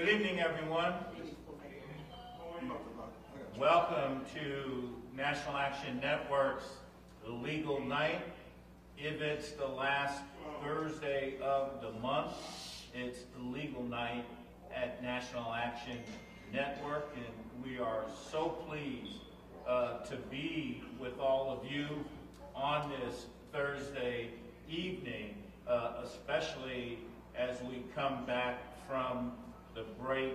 Good evening, everyone. Welcome to National Action Network's Legal Night. If it's the last Thursday of the month, it's the Legal Night at National Action Network, and we are so pleased to be with all of you on this Thursday evening, especially as we come back from the break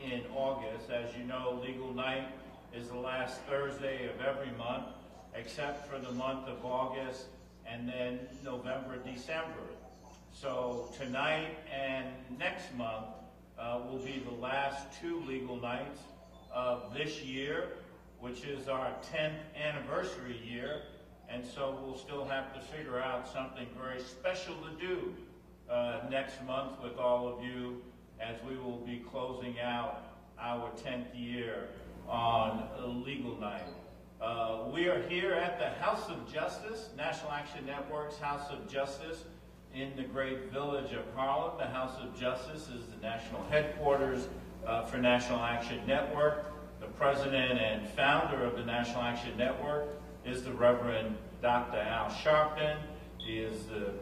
in August. As you know, Legal Night is the last Thursday of every month, except for the month of August and then November, December. So tonight and next month will be the last two legal nights of this year, which is our 10th anniversary year. And so we'll still have to figure out something very special to do next month with all of you, as we will be closing out our 10th year on Legal Night. We are here at the House of Justice, National Action Network's House of Justice in the great village of Harlem. The House of Justice is the national headquarters for National Action Network. The president and founder of the National Action Network is the Reverend Dr. Al Sharpton. He is the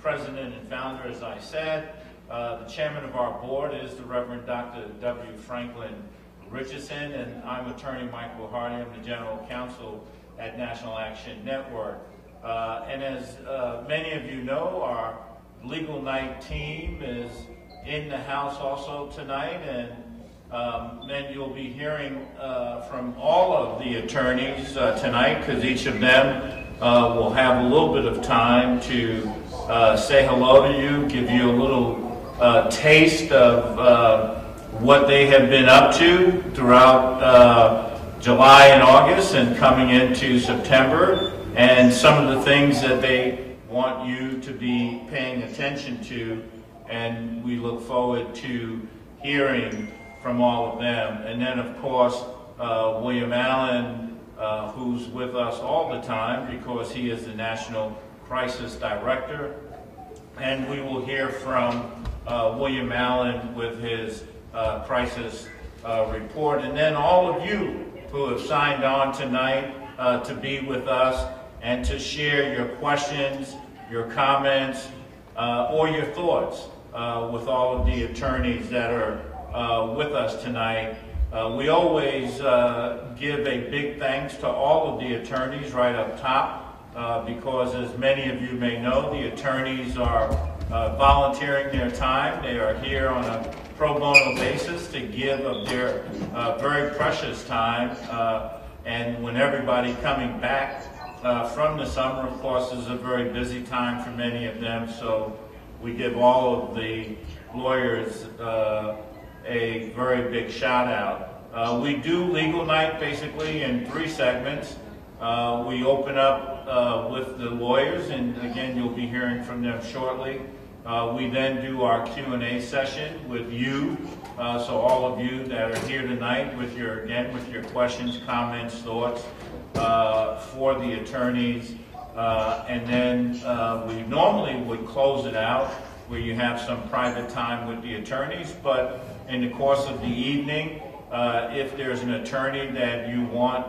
president and founder, as I said. The chairman of our board is the Reverend Dr. W. Franklin Richardson, and I'm Attorney Michael Hardy. I'm the General Counsel at National Action Network. And as many of you know, our Legal Night team is in the house also tonight, and then you'll be hearing from all of the attorneys tonight, because each of them will have a little bit of time to say hello to you, give you a little taste of what they have been up to throughout July and August and coming into September, and some of the things that they want you to be paying attention to, and we look forward to hearing from all of them. And then, of course, William Allen, who's with us all the time because he is the National Crisis Director, and we will hear from William Allen with his crisis report. And then all of you who have signed on tonight to be with us and to share your questions, your comments, or your thoughts with all of the attorneys that are with us tonight. We always give a big thanks to all of the attorneys right up top, because as many of you may know, the attorneys are volunteering their time. They are here on a pro bono basis to give of their very precious time. And when everybody coming back from the summer, of course, is a very busy time for many of them. So we give all of the lawyers a very big shout out. We do Legal Night basically in 3 segments. We open up with the lawyers, and again, you'll be hearing from them shortly. We then do our Q&A session with you, so all of you that are here tonight with your questions, comments, thoughts for the attorneys. And then we normally would close it out where you have some private time with the attorneys, but in the course of the evening, if there's an attorney that you want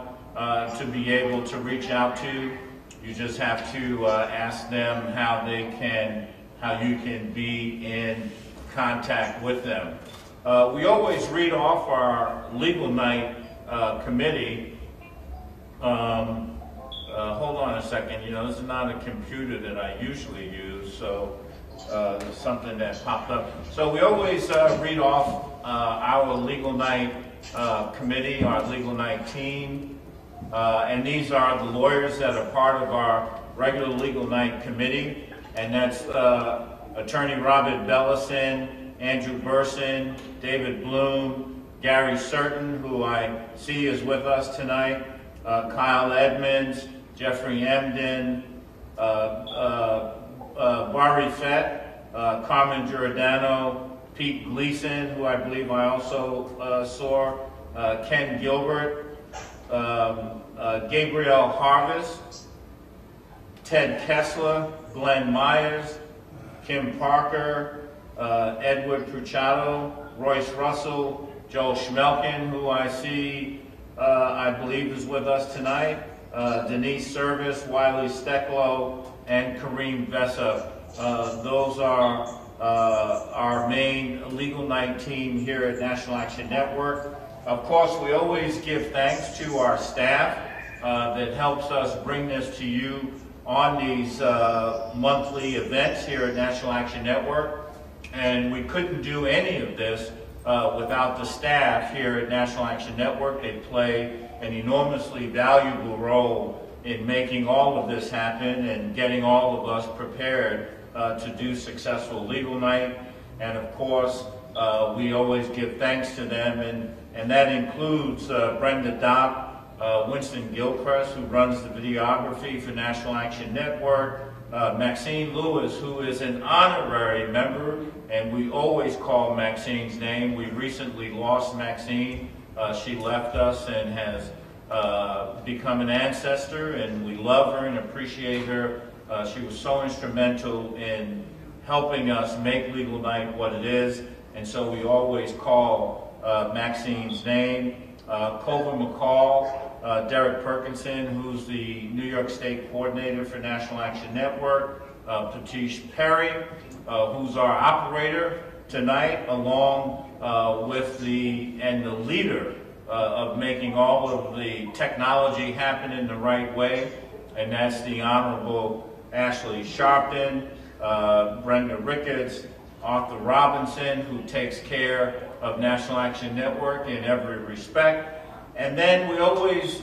to be able to reach out to, you just have to ask them how you can be in contact with them. We always read off our Legal Night committee. Hold on a second. You know, this is not a computer that I usually use, so there's something that popped up. So we always read off our Legal Night committee, our Legal Night team, and these are the lawyers that are part of our regular Legal Night committee, and that's Attorney Robert Bellison, Andrew Burson, David Blum, Gary Cernan, who I see is with us tonight, Kyle Edmonds, Jeffrey Emden, Barry Fett, Carmen Giordano, Pete Gleason, who I believe I also saw, Ken Gilbert, Gabriel Harvest, Ted Kessler, Glenn Myers, Kim Parker, Edward Pruchato, Royce Russell, Joel Schmelkin, who I see, I believe is with us tonight, Denise Service, Wiley Stecklow, and Kareem Vessa. Those are our main Legal Night team here at National Action Network. Of course, we always give thanks to our staff that helps us bring this to you on these monthly events here at National Action Network. And we couldn't do any of this without the staff here at National Action Network. They play an enormously valuable role in making all of this happen and getting all of us prepared to do successful Legal Night. And of course, we always give thanks to them, and that includes Brenda Dopp, Winston Gilchrist, who runs the videography for National Action Network, Maxine Lewis, who is an honorary member, and we always call Maxine's name. We recently lost Maxine. She left us and has become an ancestor, and we love her and appreciate her. She was so instrumental in helping us make Legal Night what it is, and so we always call Maxine's name. Culver McCall, Derek Perkinson, who's the New York State Coordinator for National Action Network, Patish Perry, who's our operator tonight, along with the leader of making all of the technology happen in the right way, and that's the Honorable Ashley Sharpton, Brenda Ricketts, Arthur Robinson, who takes care of National Action Network in every respect. And then we always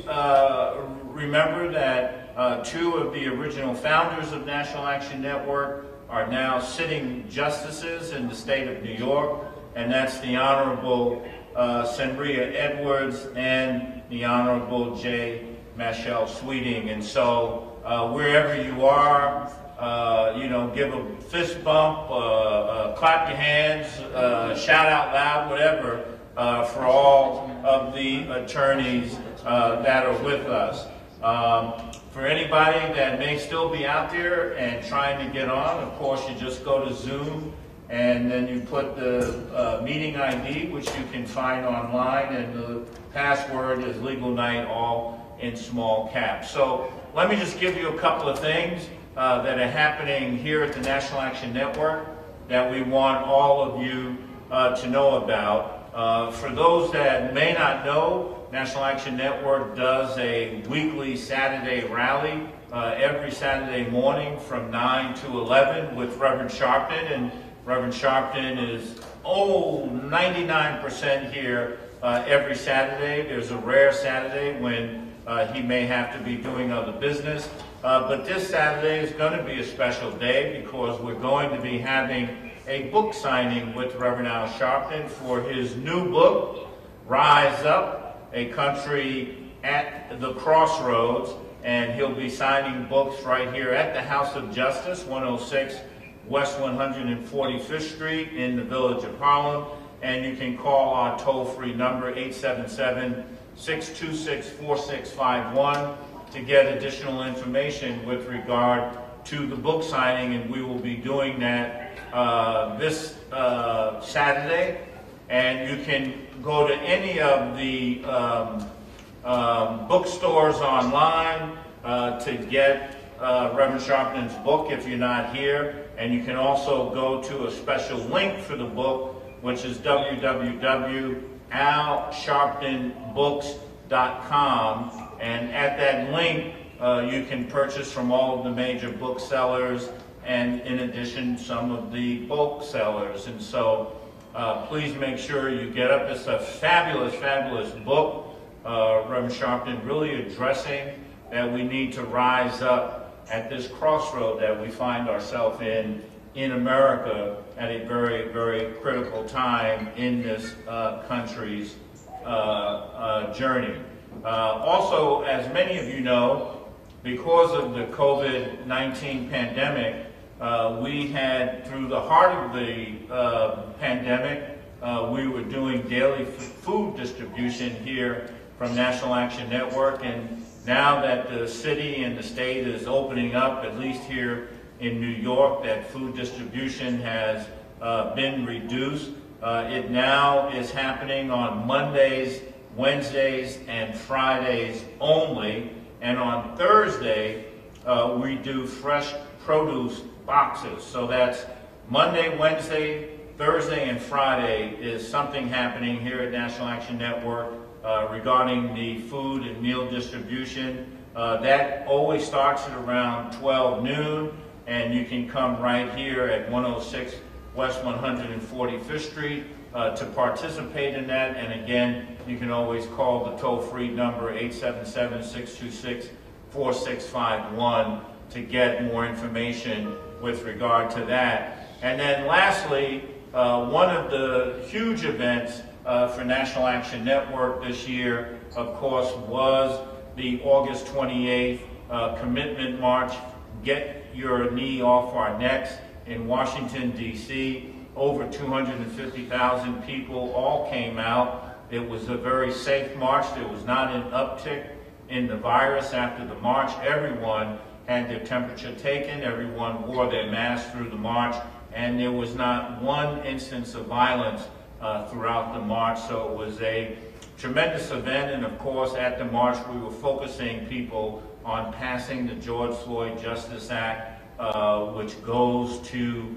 remember that two of the original founders of National Action Network are now sitting justices in the state of New York, and that's the Honorable Senria Edwards and the Honorable J. Mashel Sweeting. And so wherever you are, give a fist bump, clap your hands, shout out loud, whatever, for all of the attorneys that are with us. For anybody that may still be out there and trying to get on, of course, you just go to Zoom and then you put the meeting ID, which you can find online, and the password is Legal Night, all in small caps. So let me just give you a couple of things that are happening here at the National Action Network that we want all of you to know about. For those that may not know, National Action Network does a weekly Saturday rally every Saturday morning from 9 to 11 with Reverend Sharpton. And Reverend Sharpton is, 99% here every Saturday. There's a rare Saturday when he may have to be doing other business. But this Saturday is going to be a special day because we're going to be having a book signing with Reverend Al Sharpton for his new book, Rise Up, A Country at the Crossroads. And he'll be signing books right here at the House of Justice, 106 West 145th Street in the Village of Harlem. And you can call our toll-free number, 877-626-4651, to get additional information with regard to the book signing. And we will be doing that this Saturday. And you can go to any of the bookstores online to get Reverend Sharpton's book if you're not here. And you can also go to a special link for the book, which is www.alsharptonbooks.com. And at that link, you can purchase from all of the major booksellers, and in addition, some of the bulk sellers. And so please make sure you get up. It's a fabulous, fabulous book. Reverend Sharpton really addressing that we need to rise up at this crossroad that we find ourselves in America at a very, very critical time in this country's journey. Also, as many of you know, because of the COVID-19 pandemic, we had, through the heart of the pandemic, we were doing daily food distribution here from National Action Network. And now that the city and the state is opening up, at least here in New York, that food distribution has been reduced. It now is happening on Mondays, Wednesdays, and Fridays only. And on Thursday, we do fresh produce boxes. So that's Monday, Wednesday, Thursday, and Friday is something happening here at National Action Network regarding the food and meal distribution. That always starts at around 12 noon, and you can come right here at 106 West 145th Street to participate in that. And again, you can always call the toll-free number 877-626-4651 to get more information with regard to that. And then lastly, one of the huge events for National Action Network this year, of course, was the August 28th commitment march, Get Your Knee Off Our Necks, in Washington, D.C. Over 250,000 people all came out. It was a very safe march. There was not an uptick in the virus after the march. Everyone had their temperature taken. Everyone wore their mask through the march. And there was not one instance of violence throughout the march. So it was a tremendous event. And of course, at the march, we were focusing people on passing the George Floyd Justice Act, which goes to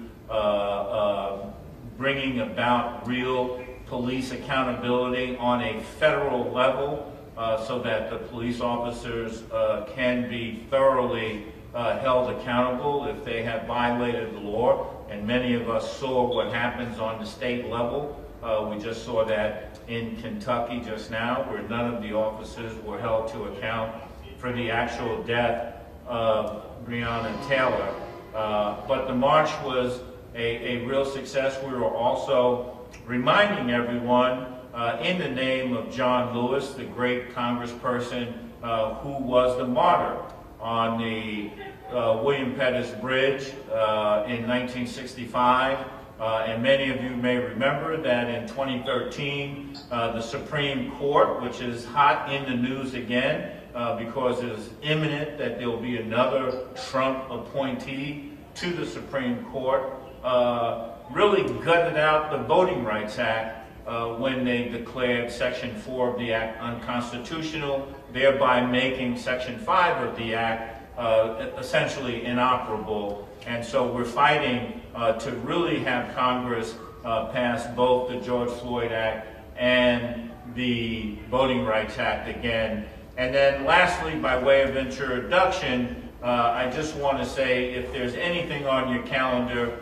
bringing about real police accountability on a federal level so that the police officers can be thoroughly held accountable if they have violated the law. And many of us saw what happens on the state level. We just saw that in Kentucky just now, where none of the officers were held to account for the actual death of Breonna Taylor. But the march was a real success. We were also reminding everyone in the name of John Lewis, the great congressperson who was the martyr on the William Pettis Bridge in 1965. And many of you may remember that in 2013, the Supreme Court, which is hot in the news again, because it is imminent that there will be another Trump appointee to the Supreme Court, really gutted out the Voting Rights Act when they declared Section 4 of the Act unconstitutional, thereby making Section 5 of the Act essentially inoperable. And so we're fighting to really have Congress pass both the George Floyd Act and the Voting Rights Act again. And then lastly, by way of introduction, I just want to say if there's anything on your calendar,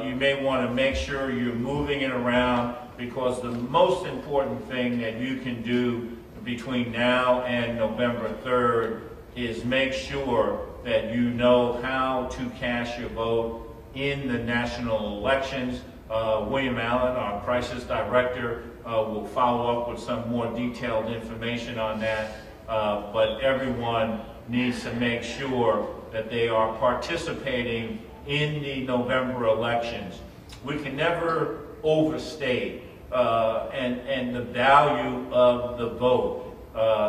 you may want to make sure you're moving it around, because the most important thing that you can do between now and November 3rd is make sure that you know how to cast your vote in the national elections. William Allen, our crisis director, will follow up with some more detailed information on that. But everyone needs to make sure that they are participating in the November elections. We can never overstate and the value of the vote.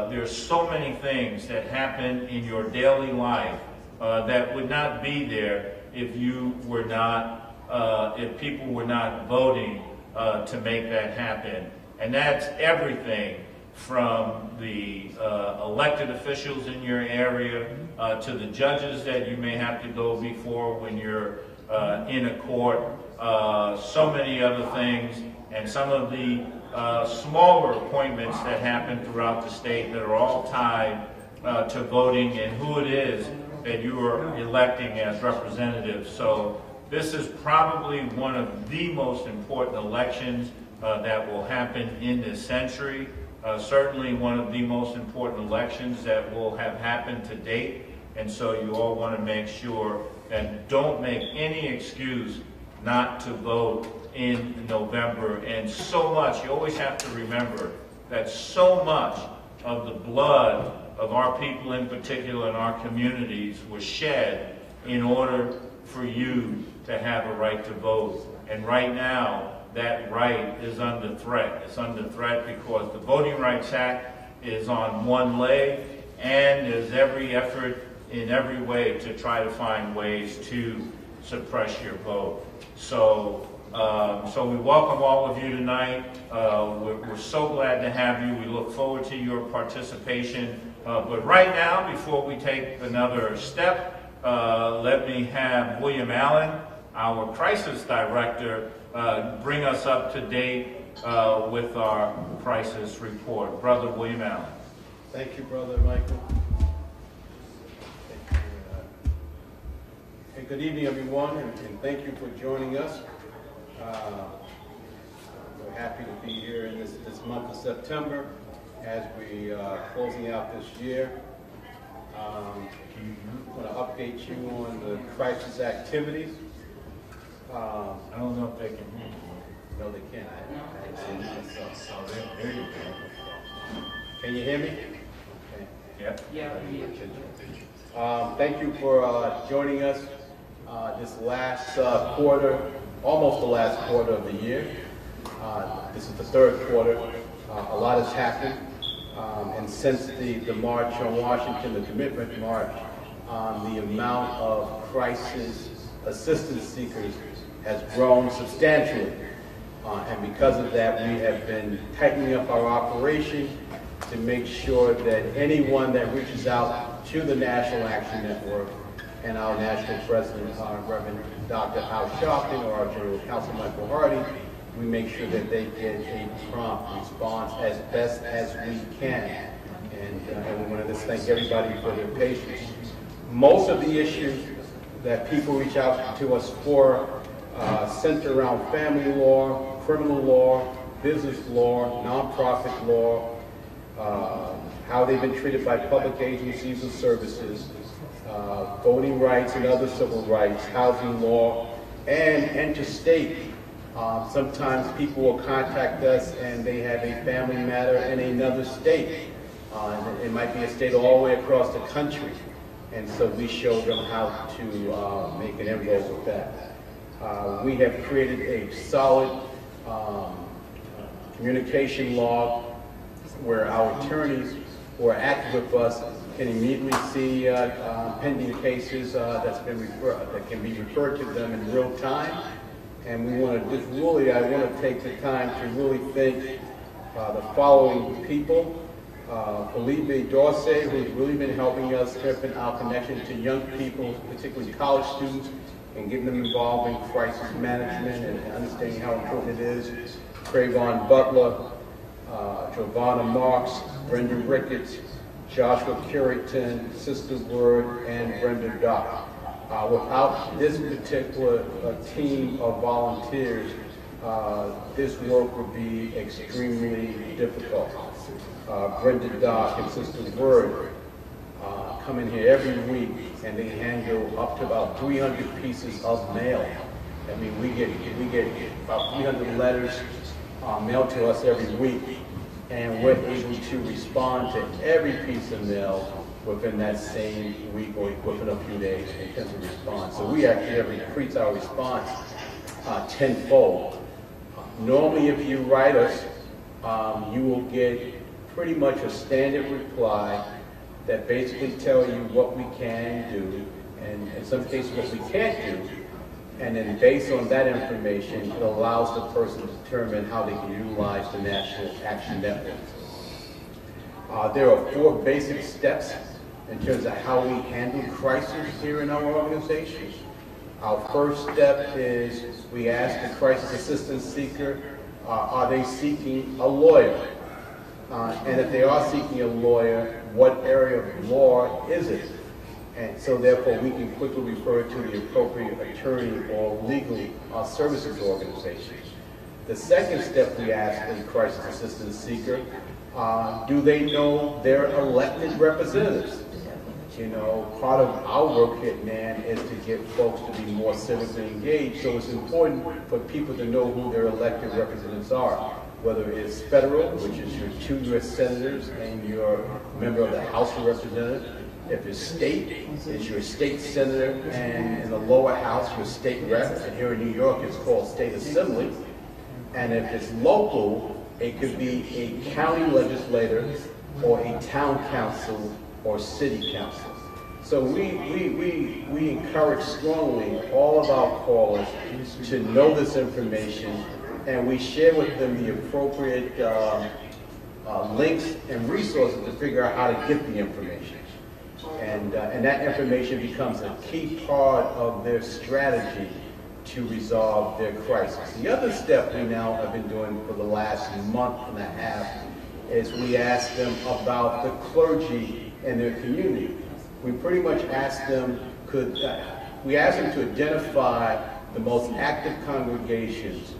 There's so many things that happen in your daily life that would not be there if you were not, if people were not voting to make that happen. And that's everything from the elected officials in your area to the judges that you may have to go before when you're in a court, so many other things, and some of the smaller appointments that happen throughout the state that are all tied to voting and who it is that you are electing as representatives. So this is probably one of the most important elections that will happen in this century. Certainly one of the most important elections that will have happened to date. And so you all want to make sure that don't make any excuse not to vote in November. And so much, you always have to remember that so much of the blood of our people in particular in our communities was shed in order for you to have a right to vote. And right now, that right is under threat. It's under threat because the Voting Rights Act is on one leg, and there's every effort in every way to try to find ways to suppress your vote. So So we welcome all of you tonight. We're so glad to have you. We look forward to your participation. But right now, before we take another step, let me have William Allen, our crisis director, bring us up to date with our crisis report. Brother William Allen. Thank you, Brother Michael. Hey, good evening, everyone, and thank you for joining us. We're happy to be here in this month of September as we closing out this year. I'm going to update you on the crisis activities. I don't know if they can hear you. No, they can't. I didn't see myself. Oh, there you go. Can you hear me? Okay. Yeah. Thank you for joining us this last quarter, almost the last quarter of the year. This is the third quarter. A lot has happened. And since the March on Washington, the commitment march, the amount of crisis assistance seekers has grown substantially. And because of that, we have been tightening up our operation to make sure that anyone that reaches out to the National Action Network and our national president, Reverend Dr. Al Sharpton, or our General Counsel Michael Hardy, we make sure that they get a prompt response as best as we can. And we want to just thank everybody for their patience. Most of the issues that people reach out to us for center around family law, criminal law, business law, nonprofit law, how they've been treated by public agencies and services, voting rights and other civil rights, housing law, and interstate. Sometimes people will contact us and they have a family matter in another state. It might be a state all the way across the country. And so we show them how to make an inroad with that. We have created a solid communication log where our attorneys who are active with us can immediately see pending cases that can be referred to them in real time. And we want to just really, I want to take the time to really thank the following people. Felipe Dorsey, who's really been helping us strengthen our connection to young people, particularly college students, and getting them involved in crisis management and understanding how important it is. Trayvon Butler, Giovanna Marks, Brenda Ricketts, Joshua Currington, Sister Word, and Brenda Dock. Without this particular team of volunteers, this work would be extremely difficult. Brenda Dock and Sister Word come in here every week and they handle up to about 300 pieces of mail. I mean, we get about 300 letters mailed to us every week, and we're able to respond to every piece of mail within that same week or within a few days in terms of response. So we actually have increased our response tenfold. Normally, if you write us, you will get pretty much a standard reply that basically tells you what we can do, and in some cases what we can't do, and then based on that information, it allows the person to determine how they can utilize the National Action Network. There are 4 basic steps in terms of how we handle crisis here in our organization. Our first step is we ask the crisis assistance seeker, are they seeking a lawyer? And if they are seeking a lawyer, what area of law is it? And so therefore we can quickly refer to the appropriate attorney or legal services organization. The second step we ask the crisis assistance seeker, do they know their elected representatives? You know, part of our work at NAN is to get folks to be more civically engaged, so it's important for people to know who their elected representatives are, whether it's federal, which is your 2 U.S. senators and your member of the House of Representatives. If it's state, it's your state senator, and in the lower house, your state rep, and here in New York, it's called state assembly. And if it's local, it could be a county legislator or a town council or city council. So we encourage strongly all of our callers to know this information, and we share with them the appropriate links and resources to figure out how to get the information. And that information becomes a key part of their strategy to resolve their crisis. The other step we now have been doing for the last month and a half is we ask them about the clergy in their community. We pretty much ask them, we ask them to identify the most active congregations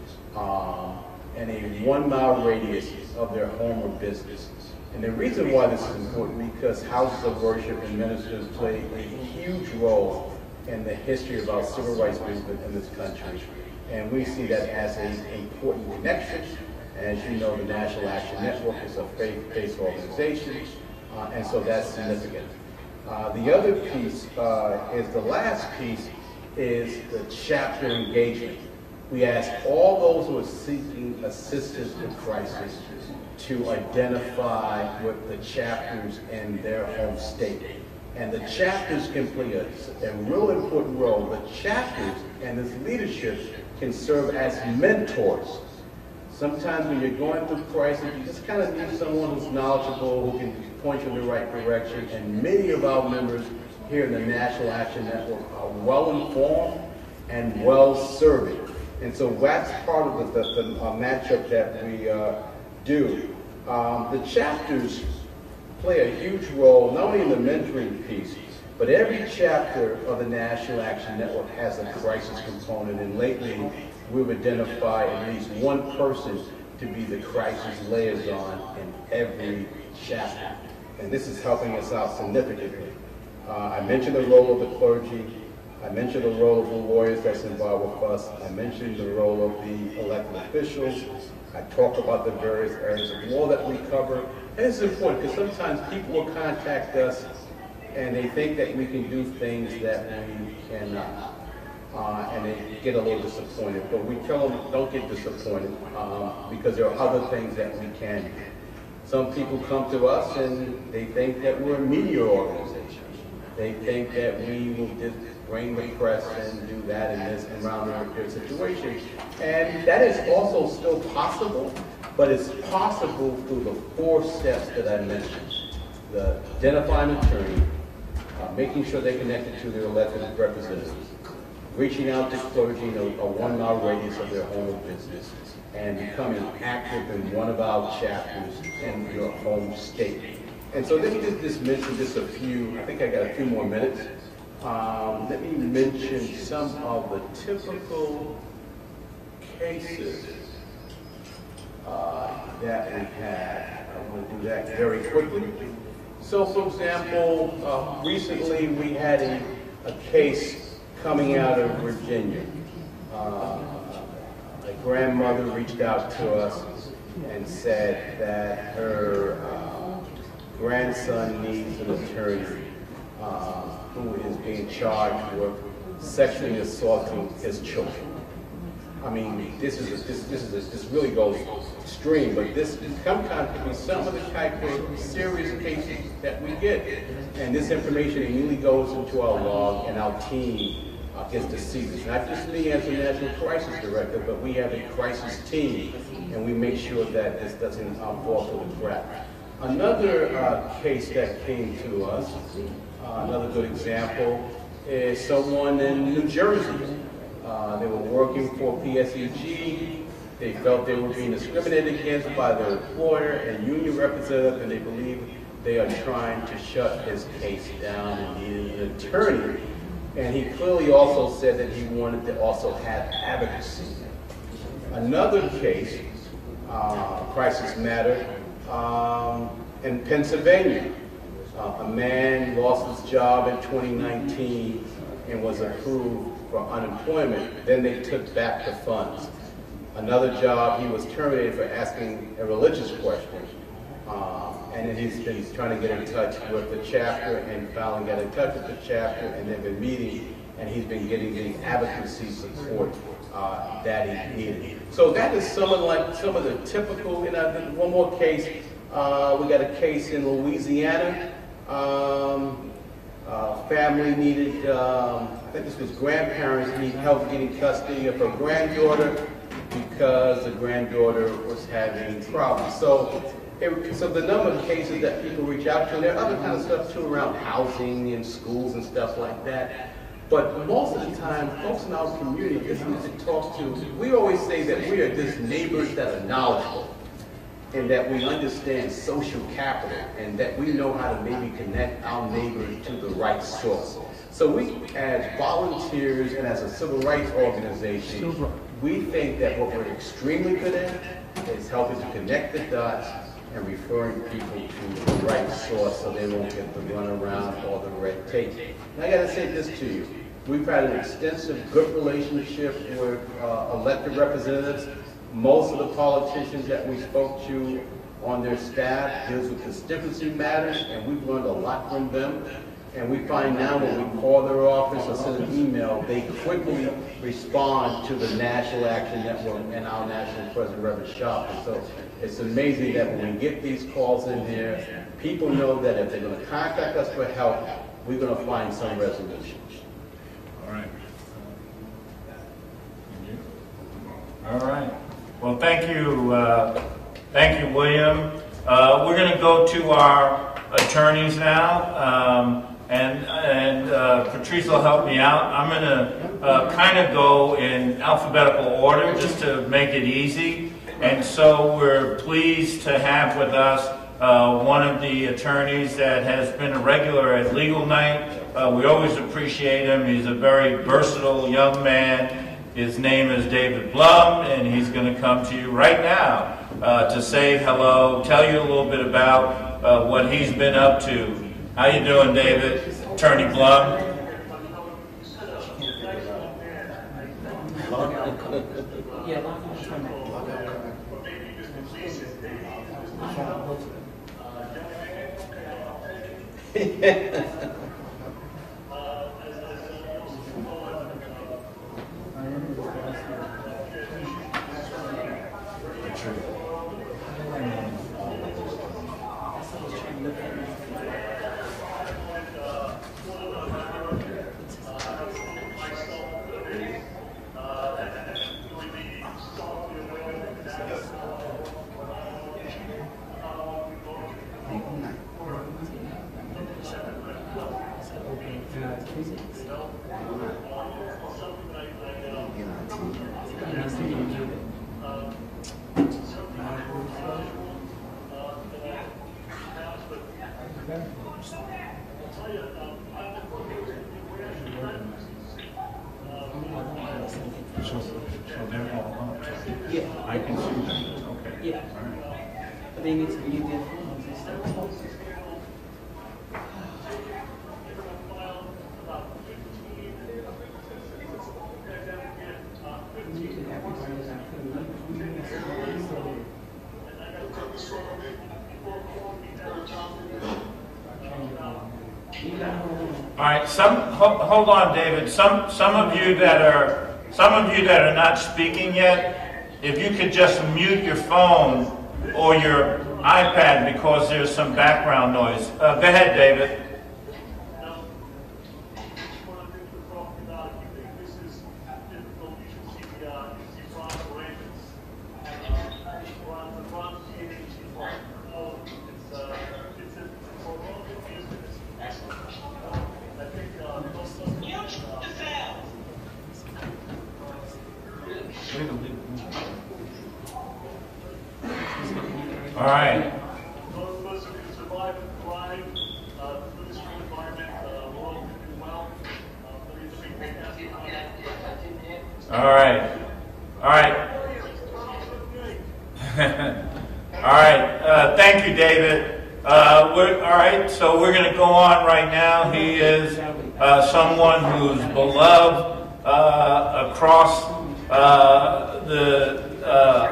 in a 1 mile radius of their home or business. And the reason why this is important because houses of worship and ministers play a huge role in the history of our civil rights movement in this country. And we see that as an important connection. As you know, the National Action Network is a faith-based organization, and so that's significant. The other piece is the last piece is the chapter engagement. We ask all those who are seeking assistance with crisis to identify with the chapters in their home state. And the chapters can play a real important role. The chapters and this leadership can serve as mentors. Sometimes when you're going through crisis, you just kind of need someone who's knowledgeable, who can point you in the right direction. And many of our members here in the National Action Network are well-informed and well-serving. And so that's part of the matchup that we do. The chapters play a huge role, not only in the mentoring piece, but every chapter of the National Action Network has a crisis component. And lately, we've identified at least one person to be the crisis liaison in every chapter. And this is helping us out significantly. I mentioned the role of the clergy. I mentioned the role of the lawyers that's involved with us. I mentioned the role of the elected officials. I talked about the various areas of law that we cover. And it's important because sometimes people will contact us and they think that we can do things that we cannot. And they get a little disappointed. But we tell them, don't get disappointed because there are other things that we can do. Some people come to us and they think that we're a media organization. They think that we will just bring the press and do that and this and round their situation. And that is also still possible, but it's possible through the 4 steps that I mentioned. The identifying attorney, making sure they're connected to their elected representatives, reaching out to clergy in a 1 mile radius of their home business, and becoming active in one of our chapters in your home state. And so let me just mention just a few, I think I got a few more minutes. Let me mention some of the typical cases that we have. I'm going to do that very quickly. So, for example, recently we had a case coming out of Virginia. A grandmother reached out to us and said that her grandson needs an attorney who is being charged with sexually assaulting his children. I mean, this really goes extreme, but this sometimes can be some of the type of serious cases that we get. And this information immediately goes into our log, and our team gets to see this. Not just me as the National Crisis Director, but we have a crisis team, and we make sure that this doesn't fall through the crack. Another case that came to us, another good example, is someone in New Jersey. They were working for PSEG. They felt they were being discriminated against by their employer and union representative, and they believe they are trying to shut his case down and needed an attorney. And he clearly also said that he wanted to also have advocacy. Another case, crisis matter, in Pennsylvania. A man lost his job in 2019 and was approved for unemployment. Then they took back the funds. Another job, he was terminated for asking a religious question. And then he's been trying to get in touch with the chapter and finally got in touch with the chapter, and they've been meeting, and he's been getting the advocacy support that he needed. So that is some of the typical, and one more case, we got a case in Louisiana. family needed, I think this was grandparents need help getting custody of her granddaughter because the granddaughter was having problems. So the number of cases that people reach out to, and there are other kind of stuff too around housing and schools and stuff like that. But most of the time, folks in our community just need to talk to. We always say that we are just neighbors that are knowledgeable, and that we understand social capital, and that we know how to maybe connect our neighbors to the right source. So we, as volunteers and as a civil rights organization, we think that what we're extremely good at is helping to connect the dots and referring people to the right source so they won't get the runaround or the red tape. And I gotta say this to you. We've had an extensive, good relationship with elected representatives. Most of the politicians that we spoke to on their staff deals with constituency matters, and we've learned a lot from them. And we find now when we call their office or send an email, they quickly respond to the National Action Network and our National President, Reverend Sharp. And so it's amazing that when we get these calls in here, people know that if they're going to contact us for help, we're going to find some resolution. All right. All right. Well, thank you, William. We're going to go to our attorneys now, and Patrice will help me out. I'm going to kind of go in alphabetical order just to make it easy. And so we're pleased to have with us one of the attorneys that has been a regular at Legal Night. We always appreciate him. He's a very versatile young man. His name is David Blum, and he's going to come to you right now to say hello, tell you a little bit about what he's been up to. How you doing, David? Attorney Blum. I can see them. Okay. Yeah. All right. But they need to be their phones and stuff. You can have people that put All right. Hold on, David. Some of you that are not speaking yet, if you could just mute your phone or your iPad because there's some background noise. Go ahead, David. All right. Those of us who can survive and thrive through this new environment will all do well. All right. All right. All right. Thank you, David. All right. So we're going to go on right now. He is someone who's beloved across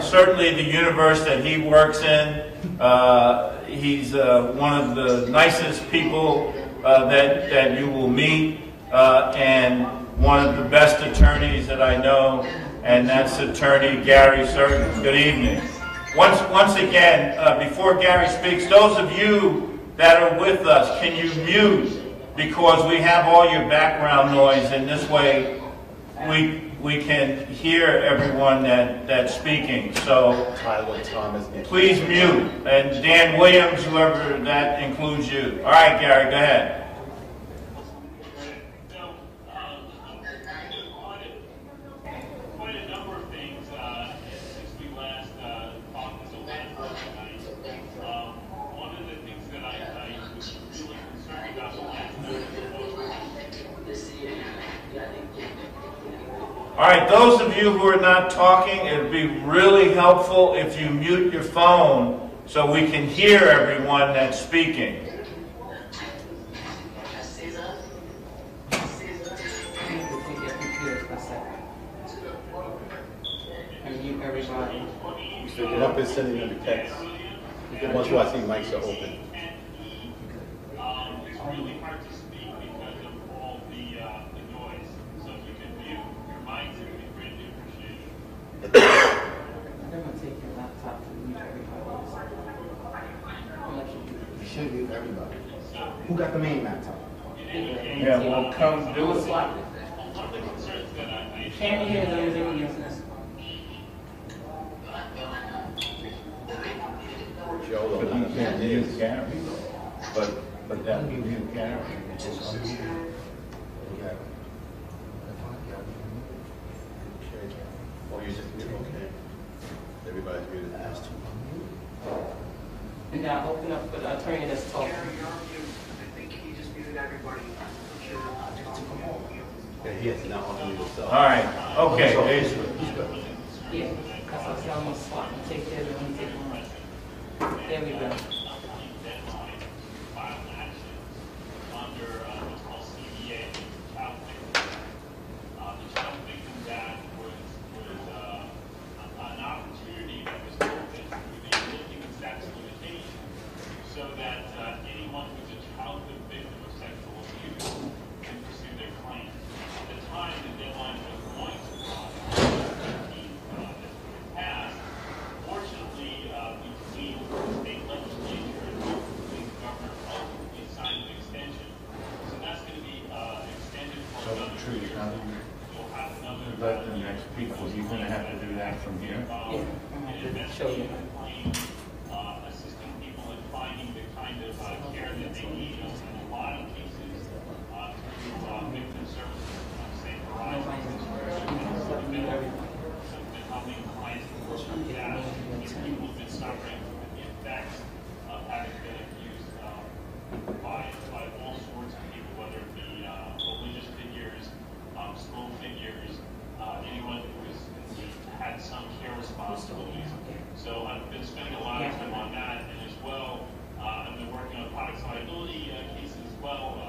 certainly the universe that he works in. He's one of the nicest people that you will meet, and one of the best attorneys that I know, and that's Attorney Gary Cernan. Good evening. Once again, before Gary speaks, those of you that are with us, can you mute because we have all your background noise, and this way we can hear everyone that's speaking. So please mute. And Dan Williams, whoever that includes you. All right, Gary, go ahead. All right, those of you who are not talking, it would be really helpful if you mute your phone so we can hear everyone that's speaking. Get up and sending them a text. Once I see mics are open. I'm gonna take your laptop to mute everybody else. You should mute everybody. Who got the main laptop? Yeah, well, come do it. Can't hear those aliens. But you can't mute Gary. But that would mute Gary. Oh, you just muted? Okay. Everybody's muted. And now open up for the attorney that's talking. I think he just muted everybody. Yeah, he has to now unmute himself. All right, okay. Yeah, that's what I said. I'm gonna swap and take care of it when you take mine. There we go. Let the next people, you're going to have to do that from here. Yeah, I'm gonna have to show you. Assisting people in finding the kind of care that they need in a lot of cases through victim services, say Verizon, been helping clients work through that. People have been suffering from the effects of having been abused by all sorts of people, whether it be religious figures, school figures, anyone who had some care responsibilities. So I've been spending a lot of time on that, and as well, I've been working on product liability cases as well.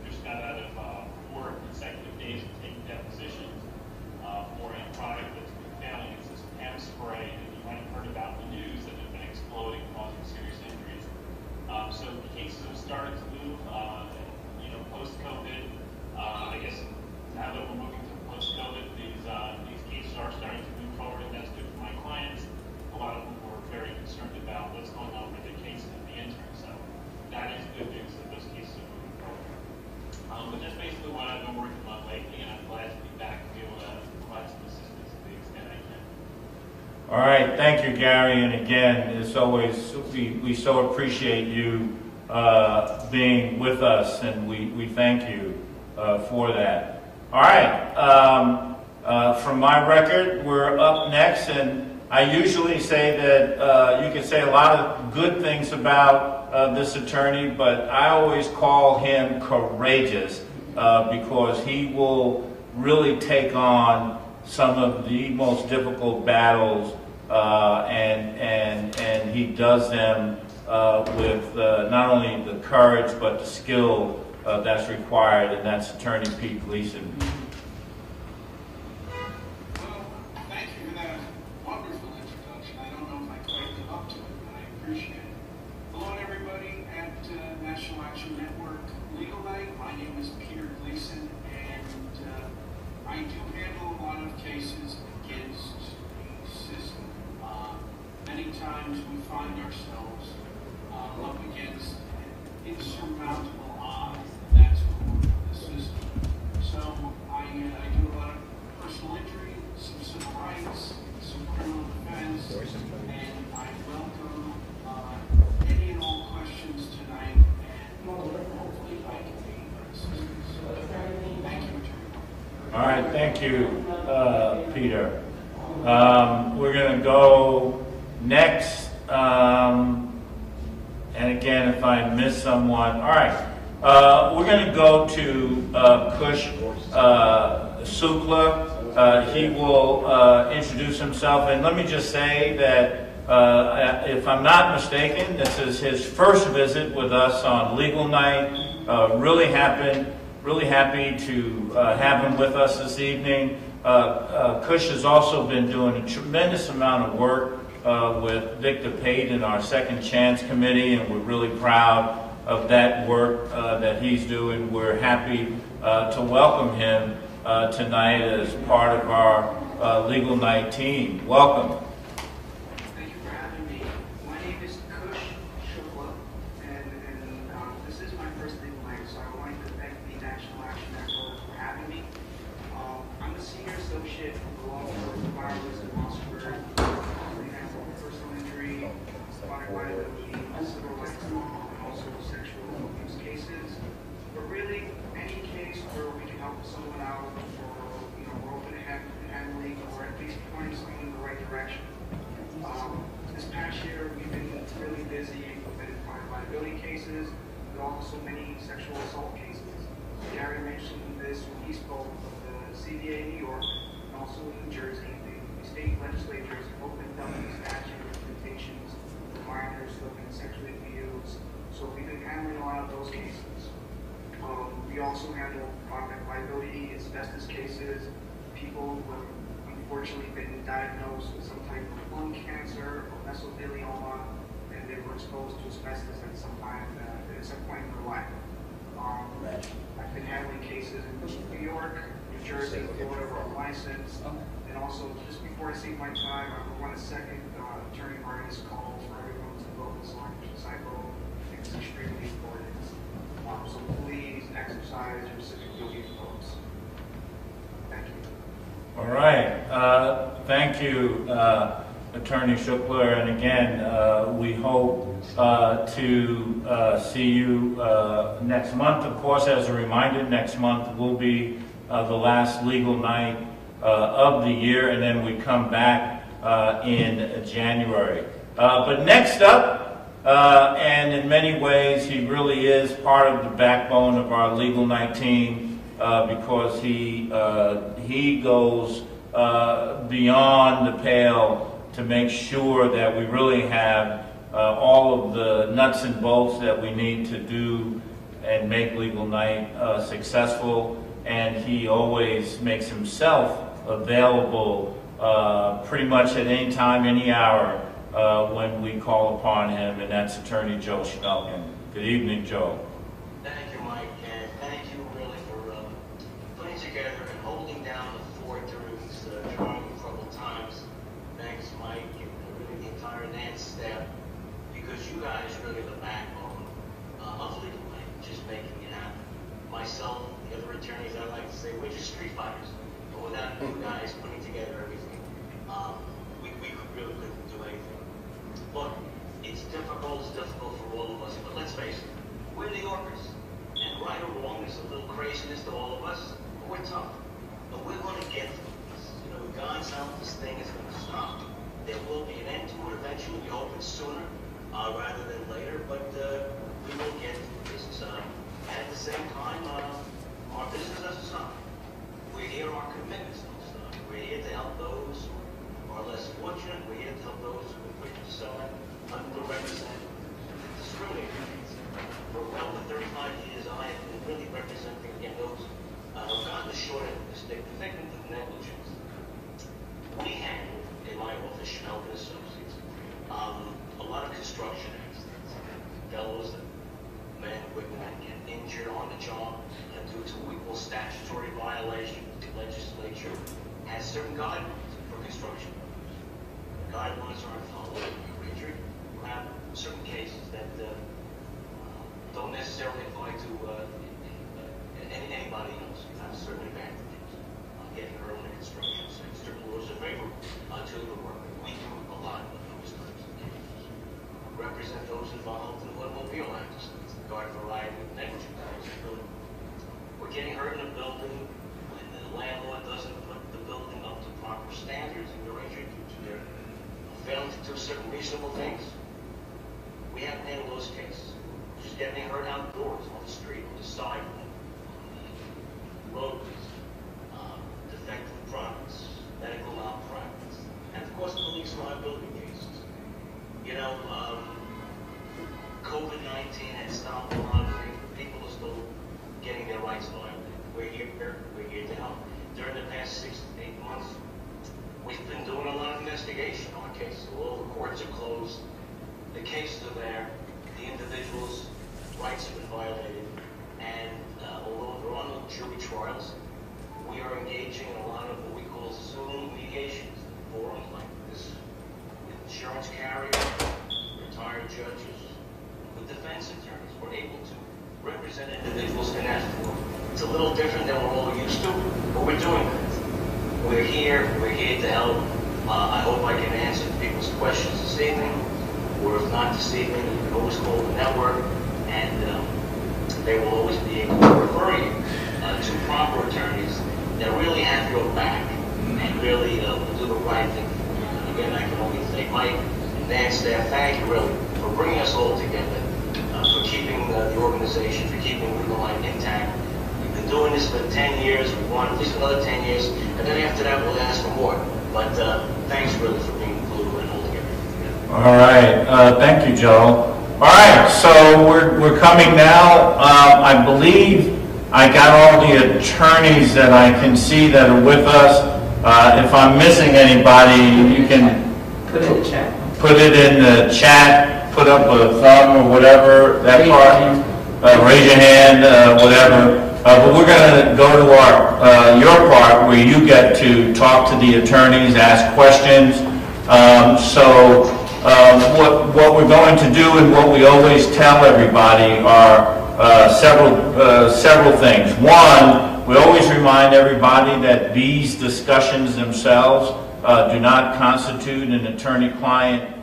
Just got out of 4 consecutive days of taking depositions for a product that's been failing. It's this PAM spray that you might have heard about in the news that have been exploding, causing serious injuries. So cases have started to move, post-COVID. I guess now that we're moving to post-COVID, these cases are starting to move forward, and that's good for my clients. A lot of them were very concerned about what's going on with the cases in the interim, so that is good news that those cases are moving forward. But that's basically what I've been working on lately, and I'm glad to be back to be able to provide some assistance to the extent I can. All right, thank you, Gary. And again, as always, we so appreciate you being with us, and we thank you for that. All right, from my record, we're up next, and I usually say that you can say a lot of good things about this attorney, but I always call him courageous because he will really take on some of the most difficult battles, and he does them with not only the courage but the skill that's required, and that's Attorney Pete Gleason. Well, thank you for that wonderful introduction. I don't know if I quite live up to it, but I appreciate it. Hello, everybody at National Action Network Legal Night. My name is Peter Gleason, and I do handle a lot of cases against the system. Many times we find ourselves up against insurmountable odds. That's system. So I do a lot of personal injury, some civil rights, some criminal defense, and I welcome any and all questions tonight, and hopefully I can be assistance. Thank you, Attorney. All right, thank you, Peter. We're going to go next, and again, if I miss someone, all right. We're going to go to Kush Sukla. He will introduce himself, and let me just say that if I'm not mistaken, this is his first visit with us on Legal Night. Really happy to have him with us this evening. Kush has also been doing a tremendous amount of work with Victor Pate in our Second Chance Committee, and we're really proud of that work that he's doing. We're happy to welcome him tonight as part of our Legal Night team. Welcome. Thank you for having me. My name is Kush Sukla, and this is my first legal night, so I wanted to thank the National Action Network for having me. I'm a senior associate of the law firm of Wireless in Mossberg. We handle personal injury, chronic liability, civil rights, and also sexual abuse cases. But really, any case where we can help someone out, or we're open to handling, or at least pointing someone in the right direction. This past year, we've been really busy with chronic liability cases, but also many sexual assault cases. Gary mentioned this when he spoke of the CDA in New York, and also in New Jersey. The state legislatures opened up these statute limitations for minors who have been sexually abused. So we've been handling a lot of those cases. We also handle chronic liability, asbestos cases, people who have unfortunately been diagnosed with some type of lung cancer or mesothelioma, and they were exposed to asbestos at some point in their life. I've been handling cases in New York, New Jersey, Florida, where I'm licensed, and also just before I save my time, I want to second Attorney Martin's call for everyone to focus on cycle. I think it's extremely important. So please exercise your civic duty, folks. Thank you. All right. Thank you, Attorney Shukla. And again, we hope to see you next month. Of course, as a reminder, next month will be the last legal night of the year, and then we come back in January. But next up, and in many ways, he really is part of the backbone of our Legal Night team because he goes beyond the pale to make sure that we really have all of the nuts and bolts that we need to do and make Legal Night successful. And he always makes himself available pretty much at any time, any hour, when we call upon him, and that's Attorney Joe Schmelken. Good evening, Joe. Thank you, Mike, and thank you really for putting together and holding down the fort during these trying and troubled times. Thanks, Mike, and really the entire Nance staff, because you guys really are the backbone of Legal Night, just making it happen. Myself, the other attorneys, I like to say, we're just street fighters, but without you guys putting together everything, we really couldn't do anything. Look, it's difficult for all of us, but let's face it, we're New Yorkers, and right or wrong, there's a little craziness to all of us, but we're tough, but we're going to get through this. With God's help, this thing is going to stop. There will be an end to it eventually. We hope it's sooner rather than later, but we will get through this. At the same time, our business doesn't stop. We're here, our commitments don't stop. We're here to help those who are less fortunate. We're here to help those who are quick to sell underrepresented, discriminated. For well over 35 years, I have been really representing, again, those who've gotten the short end of the stick, the victims of negligence. We handle, in my office, Schmelken Associates, a lot of construction accidents, fellows, men and women that get injured on the job, and due to what we call statutory violation, the legislature has certain guidelines for construction. The guidelines aren't followed. You're injured, you have certain cases that don't necessarily apply to anybody involved in automobile accidents, garden variety of negligent building. We're getting hurt in a building when the landlord doesn't put the building up to proper standards and they're injured due to their failing to do certain reasonable things. We haven't handled those cases. Just getting hurt outdoors, on the street, on the sidewalk, roadways, defective products, medical malpractice, and of course police liability cases. You know, COVID-19 has stopped a lot of things, but people are still getting their rights violated. We're here to help. During the past 6 to 8 months, we've been doing a lot of investigation on cases. All the courts are closed, the cases are there, the individual's rights have been violated, and although there are no jury trials, we are engaging in a lot of what we call Zoom mediations, forums like this, with insurance carriers, retired judges, with defense attorneys. We're able to represent individuals in that forum. It's a little different than we're all used to, but we're doing that. We're here to help. I hope I can answer people's questions this evening, or if not this evening, you can always call the network, and they will always be able to refer you to proper attorneys that really have your back and really will do the right thing. Again, I can only thank Mike and Nan's staff. Thank you really for bringing us all together, for keeping the organization, for keeping Legal Line intact. We've been doing this for 10 years. We want at least another 10 years, and then after that we'll ask for more. But thanks really for being included and holding everything together. All right, thank you, Joe. All right, so we're coming now. I believe I got all the attorneys that I can see that are with us. If I'm missing anybody, you can Put it in the chat. put it in the chat, put up a thumb or whatever, that part, raise your hand, whatever. But we're going to go to your part where you get to talk to the attorneys, ask questions. What we're going to do and what we always tell everybody are several things. One, we always remind everybody that these discussions themselves do not constitute an attorney-client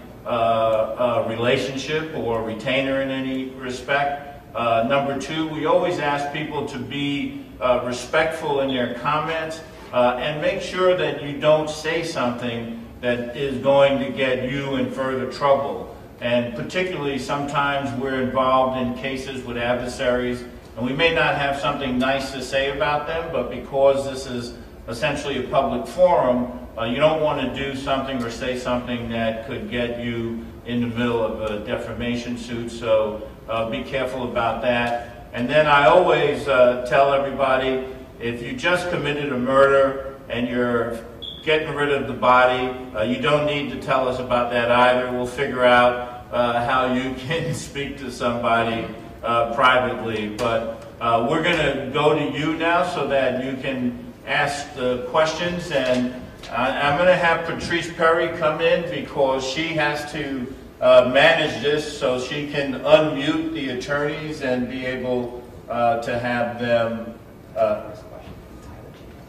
relationship or retainer in any respect. Number two, we always ask people to be respectful in their comments and make sure that you don't say something that is going to get you in further trouble. And particularly sometimes we're involved in cases with adversaries and we may not have something nice to say about them, but because this is essentially a public forum, you don't want to do something or say something that could get you in the middle of a defamation suit, so be careful about that. And then I always tell everybody, if you just committed a murder and you're getting rid of the body, you don't need to tell us about that either. We'll figure out how you can speak to somebody privately. But we're going to go to you now so that you can ask the questions. And I'm going to have Patrice Perry come in because she has to manage this so she can unmute the attorneys and be able to have them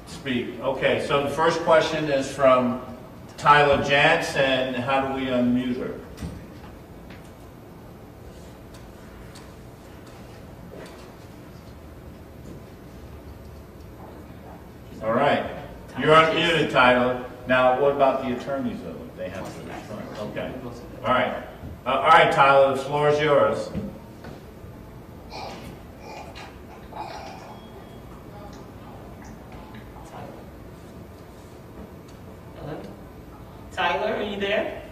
speak. Okay, so the first question is from Tyler Jantz, and how do we unmute her? All right, you're unmuted, Tyler. Now, what about the attorneys, though? They have to respond. Okay. All right, Tyler, the floor is yours. Tyler, are you there?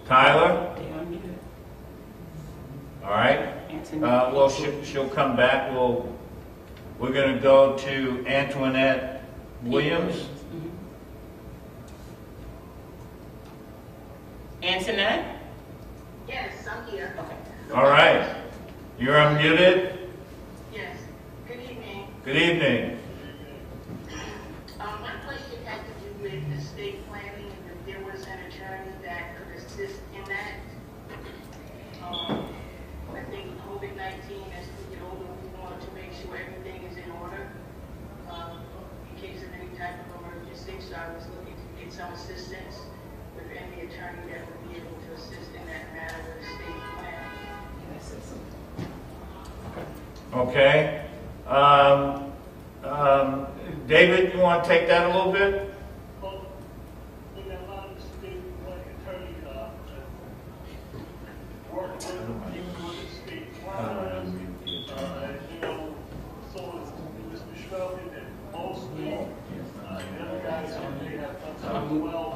Tyler? They unmuted. All right. Well, she'll come back. We're going to go to Antoinette Williams. Mm-hmm. Antoinette? Yes, I'm here. Okay. All right. You're unmuted. Yes. Good evening. Good evening. My question had to do with estate planning and if there was an attorney that could assist in that. I think COVID-19, as we get older, we want to make sure everything is in order in case of any type of emergency. So I was looking to get some assistance with any attorney that would be able to assist in that Okay. David, you want to take that a little bit? Well, we got a lot of state attorney work with people in the state. You know, so Mr. Schmelman and mostly the other guys, they have done something well.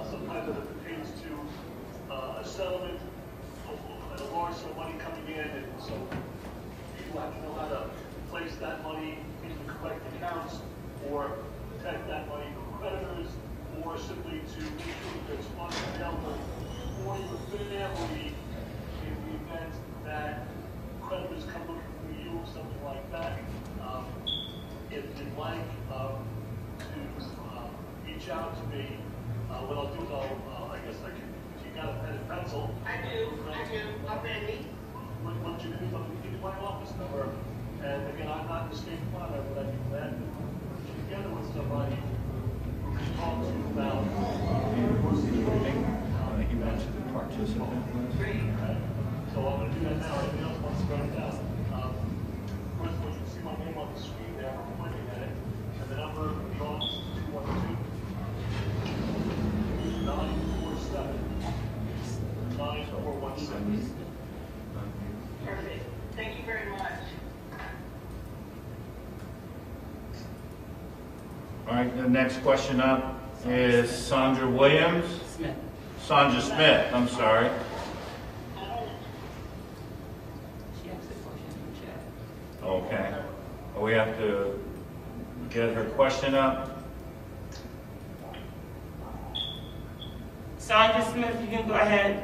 Sometimes it pertains to a settlement, a large sum of money coming in, and so people have to know how to place that money into the correct accounts, or protect that money from creditors, or simply to make sure that there's funds available for your family in the event that creditors come looking for you or something like that. If you'd like to reach out to me, what I'll do is I guess I can, if you got a pen and pencil. I do, I'm ready. What you do is I'll give you my office number, and again, I'm not the state planner, but I'd be glad to put you together with somebody who can talk to you about He mentioned the participant list. So I'm going to do that now. Anybody else wants to write it down? First of all, you can see my name on the screen there. I'm pointing at it. And the number of the office is 212-947-9417. Perfect. Thank you very much. All right, the next question up is Sandra Williams. Smith. Sandra Smith, I'm sorry. She asked the question in the chat. Okay. We have to get her question up. Sandra Smith, you can go ahead.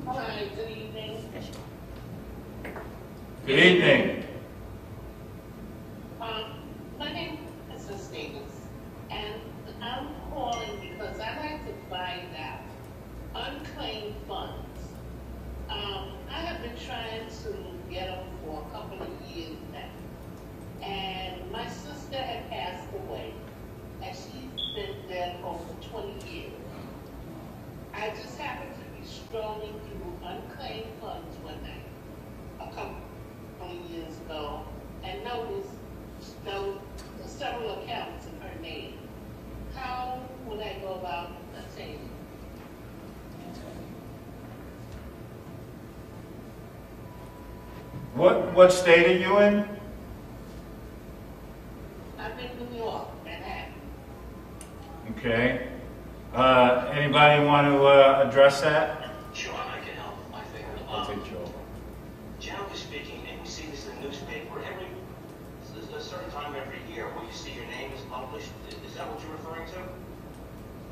Hi, good evening. Good evening. My name is Ms. Davis, and I'm calling because I'd like to find out unclaimed funds. I have been trying to get them for a couple of years now, and my sister had passed away, and she's been dead over 20 years. I just happened to be strolling through unclaimed funds one night, a couple of years ago, and noticed several accounts in her name. How would I go about obtaining? What state are you in? I'm in New York, Manhattan. Okay. Anybody want to address that? Sure, I can help, I think. I'll take Joe. Generally speaking, and we see this in the newspaper a certain time every year where you see your name is published. Is that what you're referring to?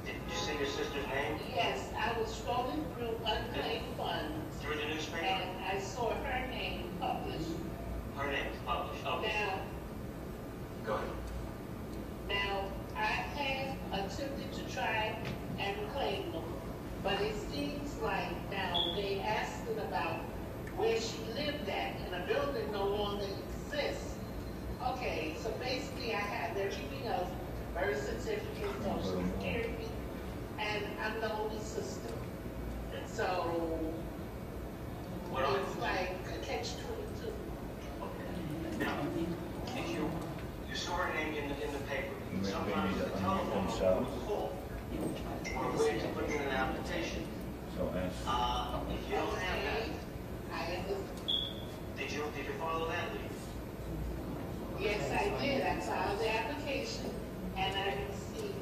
Did you see your sister's name Yes, I was scrolling through unclaimed funds, through the newspaper? and I saw her name published. Her name is published. Okay. Go ahead. Now, I had attempted to try and claim them, but it seems like now they asking about where she lived at, and the building no longer exists. Okay, so basically I have everything else, birth certificate, social security, and I'm the only sister. So, it's like a catch-22. Okay. Now, if you saw her name in the paper, Maybe sometimes they the need to telephone unmute number themselves. was full, or a way to put in an application. So ask. If you don't have that, I understand. did you follow that lead? Yes, I did. I filed the application, and I received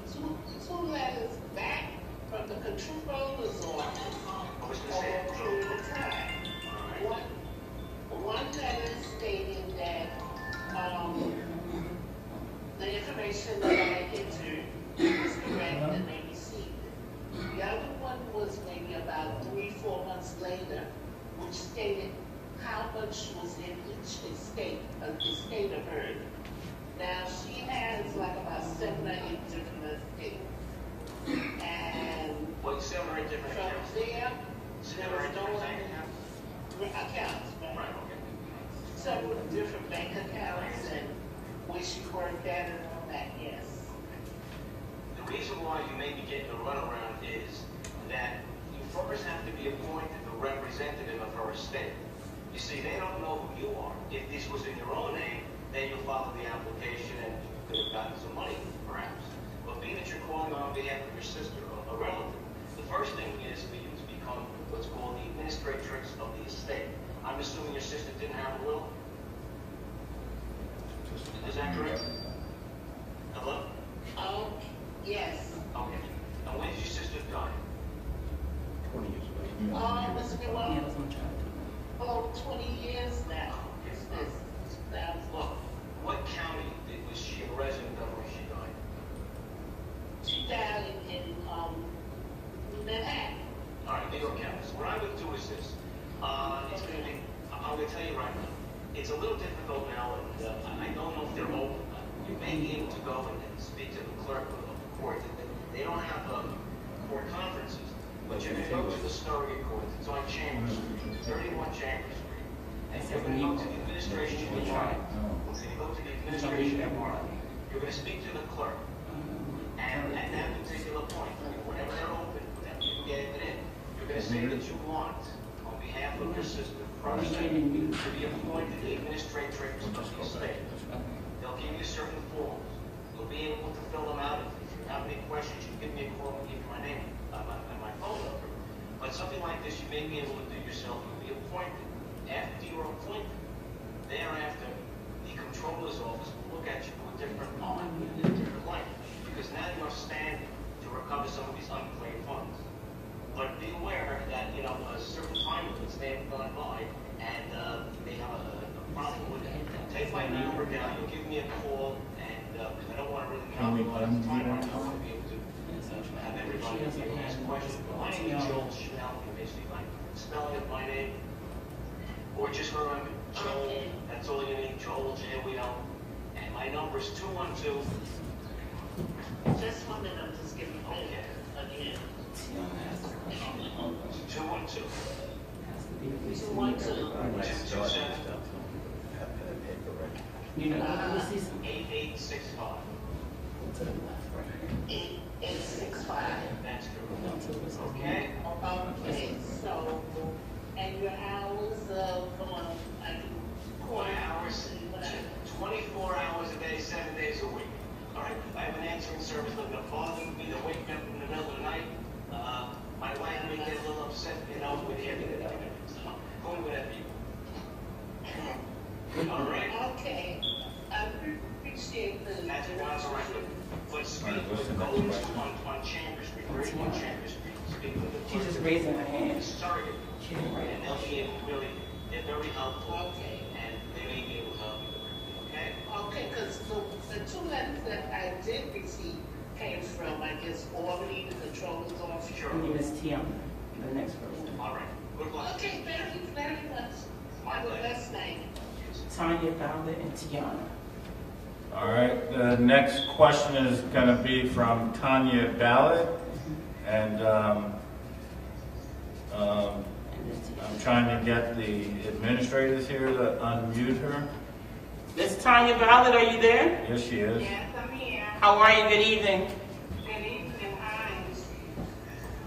two letters back from the controller's office over a period of time. One letter stated that the information that I entered was correct and they received it. The other one was maybe about 3-4 months later, which stated how much was in each estate of hers. Now, she has like about 7 or 8 different estates. And What, 7 or 8 different from accounts? there, 7 or 8 different bank accounts? accounts, right? Right, okay. Several different bank accounts and where she worked at and all that, yes. The reason why you may be getting a runaround is that you first have to be appointed the the representative of her estate. You see, they don't know who you are. If this was in your own name, then you'll follow the application and you could have gotten some money, perhaps. But being that you're calling on behalf of your sister, a relative, the first thing is for you to become what's called the administratrix of the estate. I'm assuming your sister didn't have a will? Is that correct? Hello? Oh, yes. Okay. And when did your sister die? 20 years ago. It's been Yeah, that's what I'm trying to do. 20 years now. Look, what county was she a resident of when she died? She died in Manhattan. All right, New York County. So what I would do is this. It's going to be, I'm going to tell you right now, it's a little difficult now, and I don't know if they're open. You may be able to go and speak to the clerk of the court. They don't have court conferences, but you can go to the surrogate court. It's on Chambers Street, 31 Chambers Street. And you're going to go to the administration department. So you go to the administration department. You're going to speak to the clerk. And at that particular point, whenever they're open, whenever you can get it in, you're going to say that you want, on behalf of your sister, to be appointed the administratrix of the estate. They'll give you certain forms. You'll be able to fill them out. If you have any questions, you can give me a call and give you my name and my phone number. But something like this, you may be able to do yourself. You'll be appointed. After you're appointed, thereafter, the controller's office will look at you with a different eye, in a different light. Because now you are standing to recover some of these unclaimed funds. But be aware that, a certain time limits may have gone by, and they have a problem with it. Take my number down, you'll give me a call, and because I don't want to really monopolize the time, I want to be able to have everybody ask questions. My name is Joel Schnell, basically like spelling of my name, or just remember Joel. That's all you need, Joel, J-O-E-L. And my number is 212. Just 1 minute, I'm just giving you again. 212. 212. 227. You know, you see some 8865. 8865. That's correct. Okay? Okay, so, and your hours of, I can call 1 hour, 24 hours a day, 7 days a week. All right? I have an answering service that will bother me to wake up in the middle of the night. My wife may get a little upset, with everything. So, going with that people. All right? Okay, I appreciate the. That's why it's all right. But speak with going on Chambers Street, 31 Chambers Street. Speak with the she's just raising her hand. Sorry. She didn't write And it. they'll be able to really, they're very helpful. Okay. And they may be able to help you. Okay? Okay, because the 2 letters that I did receive came from, I guess, Albany, the controller's office. Sure. Her name is Tiana, the next person. All right. Good luck. Okay, very much. Have a blessed night. Tanya Ballard and Tiana. All right, the next question is going to be from Tanya Ballard, and I'm trying to get the administrators here to unmute her. Miss Tanya Ballard, are you there? Yes, she is. Yes, I'm here. How are you? Good evening. Good evening. Hi.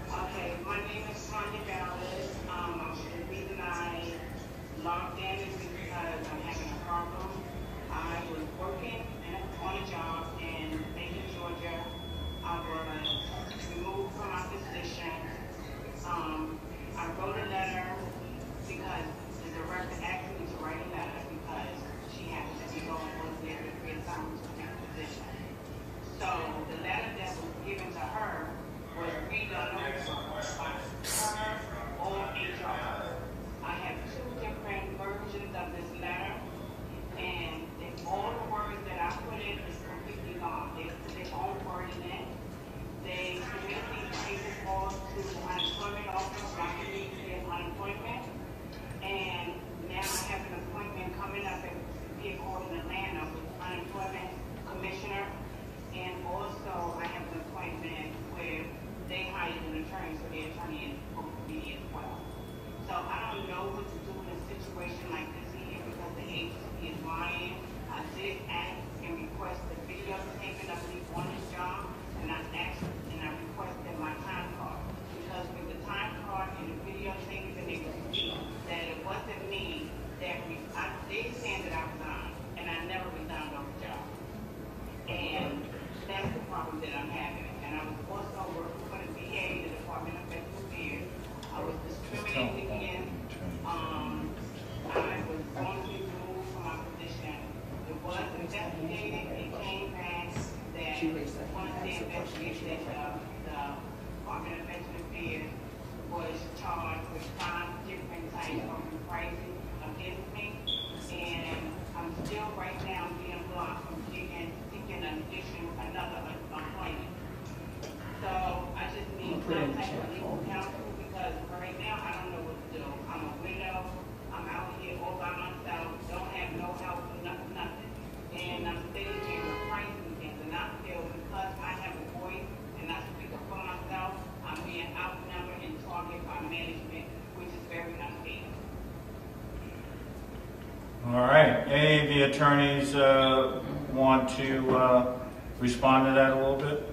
Okay, my name is Sonia Ballard. The reason I logged in is because I'm having a problem. I was working on a job in Macon, Georgia. I was removed from my position. I wrote a letter because the director asked me to write a letter because she happened to be going was there to create some position. So the letter that was given to her was redone by her or HR. I have 2 different versions of this letter, and all the words that I put in is completely gone. They put their own word in it. They immediately changed it all to the unemployment office, so I can get unemployment. And now I have an appointment coming up at the court in Atlanta with unemployment commissioner. And also I have an appointment where they hired an attorney, so the attorney is supposed to be as well. So I don't know what to do in a situation like this here because the agency is lying. I did ask and request the videotaping of me on his job, and I asked and I requested my time card because with the time card and the videotaping, they She raised her one hand. of the That's the question. investigators that the Department of Veteran Affairs was charged with 5 different types of reprisals against me. And I'm still right now being blocked from seeking another appointment. So I just need some type of legal counsel because right now I don't know what to do. I'm a widow. I'm out here all by myself. Don't have no help, nothing. And I'm sitting here with crisis again. And I feel because I have a voice and I speak up for myself, I'm being outnumbered and targeted by management, which is very unfair. All right. Any of the attorneys want to respond to that a little bit?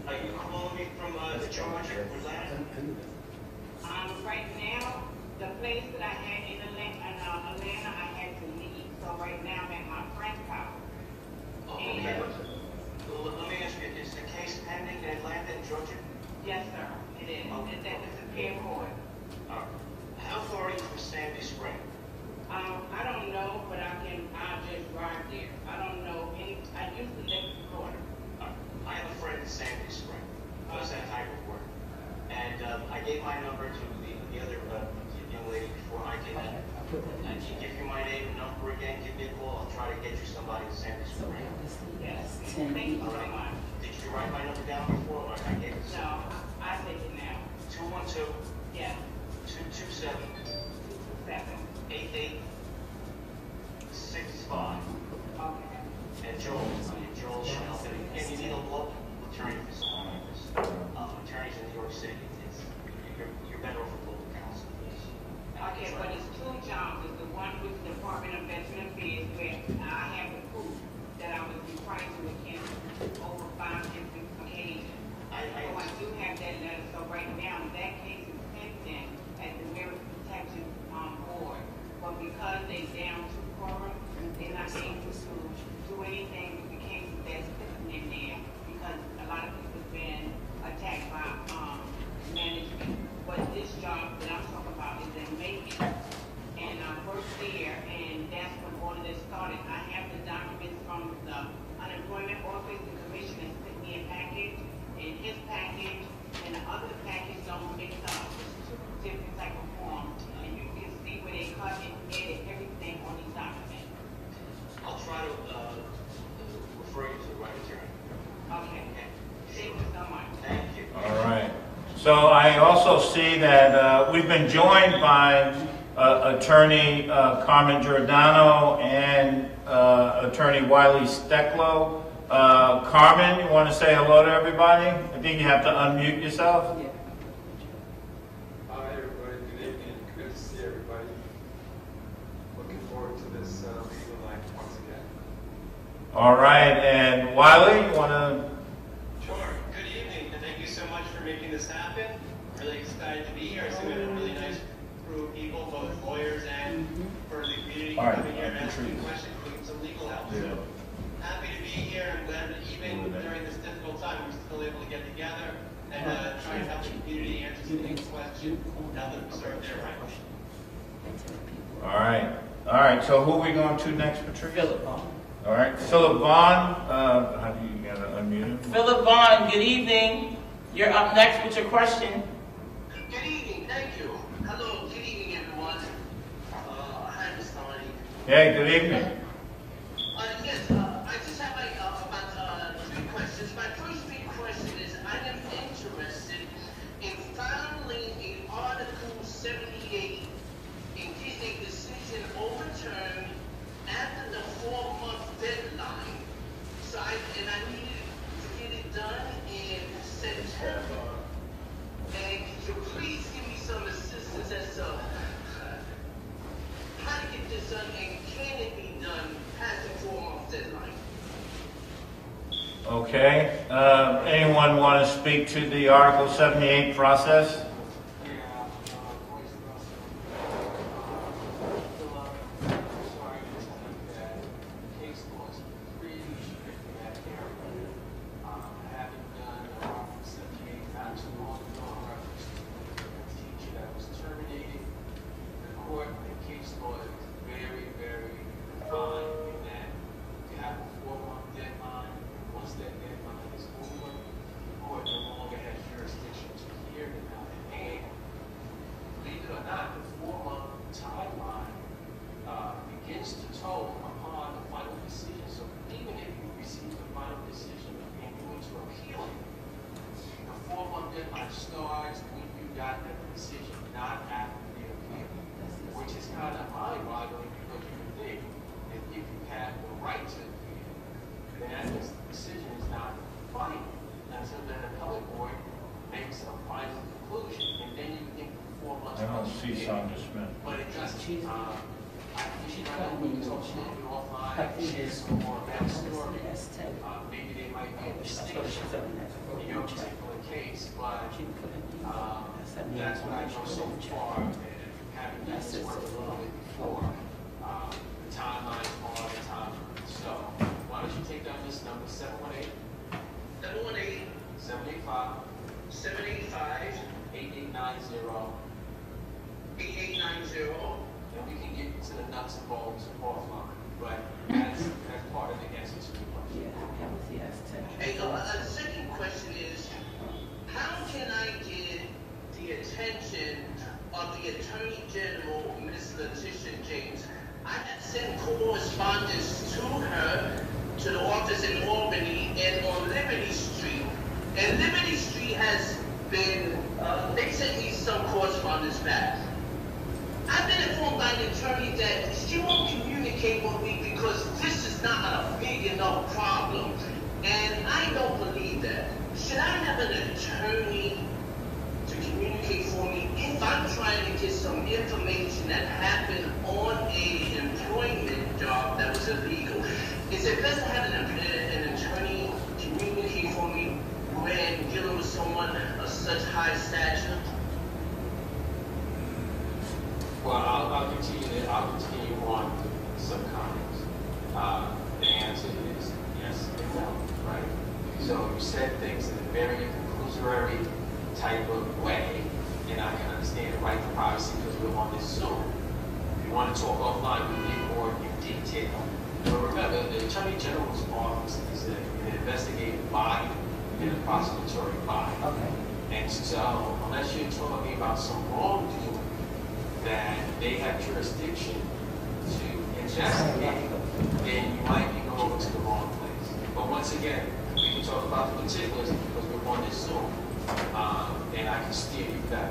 Are you calling me from the charge of Atlanta? Right now, the place that I had in Atlanta, I had to leave. So right now I'm at my friend's house. Oh, okay. Well, let me ask you, is the case pending in Atlanta, in Georgia? Yes, sir. It is. It's at the Superior Court. How far are you from Sandy Spring? I don't know, but I'll just drive there. I don't know I used to live in Florida. I have a friend in Sandy Spring. Does that type of work. And I gave my number to the other young lady before I came in. And she give you my name and number again, give me a call. I'll try to get you somebody in Sandy Spring. Yes. Thank you very much. Did you write my number down before or I gave it? No, I take it now. 212 Yeah. 227 227. 8865. Okay. And Joel Chanel. And you need a local attorney for something like this. Attorneys in New York City, you're better off with local counsel. Okay, but it's 2 jobs. It's the one with the Department of Veteran Affairs where I have the proof that I was reprised against over 5 different occasions. So I do have that letter. So right now, that case is pending at the Merit Protection Board. But because they down to quorum, they're not able to do anything with the cases that's sitting in there because a lot of people have been attacked by management. But this job that I'm talking about is in Macon. And I worked there, and that's when all of this started. I have the documents from the unemployment office. The commissioner sent me a package, and his package and the other package don't mix up. It's 2 different type of forms. And you can see where they cut and edit everything on these documents. I'll try to refer you to the right attorney. Okay. Thank you so much. Thank you. All right. So I also see that we've been joined by attorney Carmen Giordano and attorney Wiley Stecklow. Carmen, you want to say hello to everybody? I think you have to unmute yourself. Yeah. Hi, everybody. Good evening. Good to see everybody. Looking forward to this legal night once again. All right. And Wiley, you want to? Sure. Good evening, and thank you so much for making this happen. Really excited to be here. I see we have a really nice crew of people, both lawyers and for the community coming here and asking questions, including some legal help. So happy to be here. I'm glad that even during this difficult time, we're still able to get together and try and help the community answer some legal questions now that we serve their rights. All right. All right. So who are we going to next, Patricia? Philip Vaughn. All right. Philip Vaughn. How do you get to unmute him? Philip Vaughn, good evening. You're up next with your question. Good evening. Thank you. Hello. Good evening, everyone. Hi, Mr. Hardy. Hey, good evening. Yes, I just have about 3 questions. My first big question is I am interested in filing an Article 78 in getting a decision overturned after the 4-month deadline. So I needed to get it done in September. And could you please give me some assistance as to how to get this done and can it be done past the 4-month deadline? Okay. Anyone want to speak to the Article 78 process? Sandra Smith. But it doesn't. We should not talk to you offline. I think it's more backstory. S10. Maybe they might be a distinction in your particular case, but that's what I know so far. And having done this work a little bit before, the timeline are the timeline. So why don't you take down this number, 718 785 8890. And we can get to the nuts and bolts offline. But that's part of the answer to the question. Yeah, that was the S10. Hey, the second question is, how can I get the attention of the Attorney General, Ms. Letitia James? I had sent correspondence to her, to the office in Albany and on Liberty Street. And Liberty Street has been, they sent me some correspondence back. I've been informed by an attorney that she won't communicate with me because this is not a big enough problem. And I don't believe that. Should I have an attorney to communicate for me if I'm trying to get some information that happened on a employment job that was illegal? Is it best to have an attorney communicate for me when dealing with someone of such high stature? Well, I'll continue on with some comments. The answer is yes and no, right? So you said things in a very conclusory type of way, and I can understand the right to privacy because we're on this Zoom. If you want to talk offline, we get more in detail. But remember, the Attorney General's office is an investigative body and a prosecutory body. Okay. And so, unless you're talking about some wrongdoing, that they have jurisdiction to investigate, then you might be going to the wrong place. But once again, we can talk about the particulars because we're on this Zoom, and I can steer you back.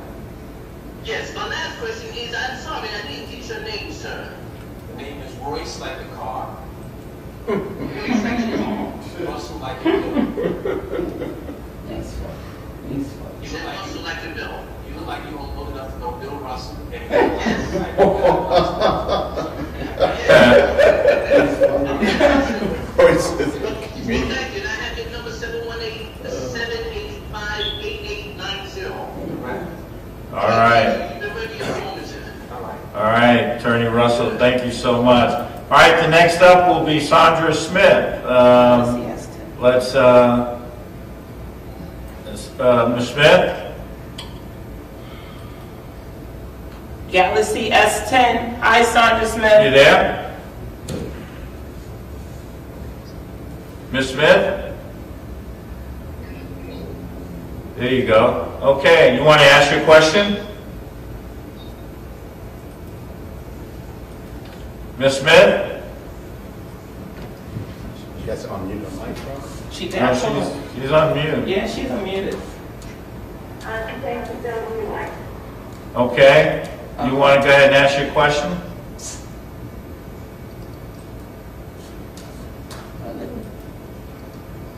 Yes, my last question is, I'm sorry, I didn't get your name, sir. The name is Royce like the car. Royce like the car. Russell like a bill. That's right. You said Russell like a bill. You look like you don't look enough to know Bill Russell. Royce is Well, thank you. And I have your number 718-785-8890. All right. You've been very informative. All right, Attorney Russell, thank you so much. All right, the next up will be Sandra Smith. Let's, Ms. Smith? Galaxy S10. Hi, Sandra Smith. You there? Ms. Smith? There you go. Okay, you want to ask your question? Ms. Smith? She has to unmute the microphone. She No, does. she's unmuted. Yeah, she's unmuted. Okay. You want to go ahead and ask your question?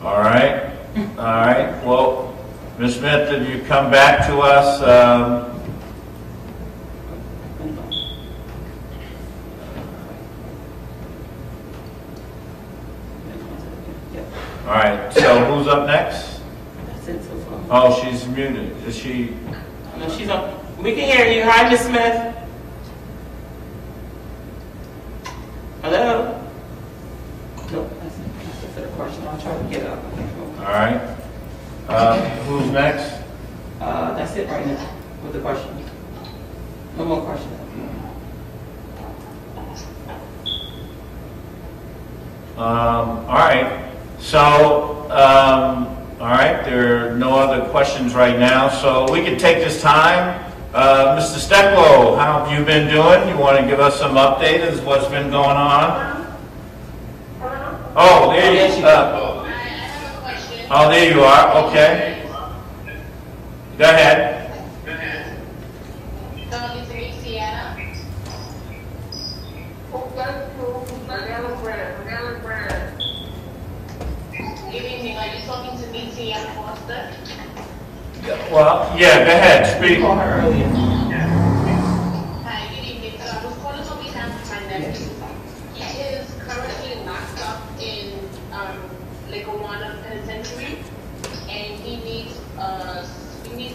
All right. All right. Well, Ms. Smith, if you come back to us, all right. So who's up next? That's it so far. Oh, she's muted. Is she? No, she's on. We can hear you. Hi, Miss Smith. Hello? Nope. That's a question. I'll try to get up. All right. Who's next? That's it right now with the question. No more questions. All right. So, all right. There are no other questions right now, so we can take this time. Mr. Stecklow, how have you been doing? You want to give us some update as what's been going on? Oh, there you are. Oh, there you are. Okay. Go ahead. Good evening. Are you talking to me, Tia Foster? Well, yeah, go ahead. Speak. Call her earlier. injury, and he needs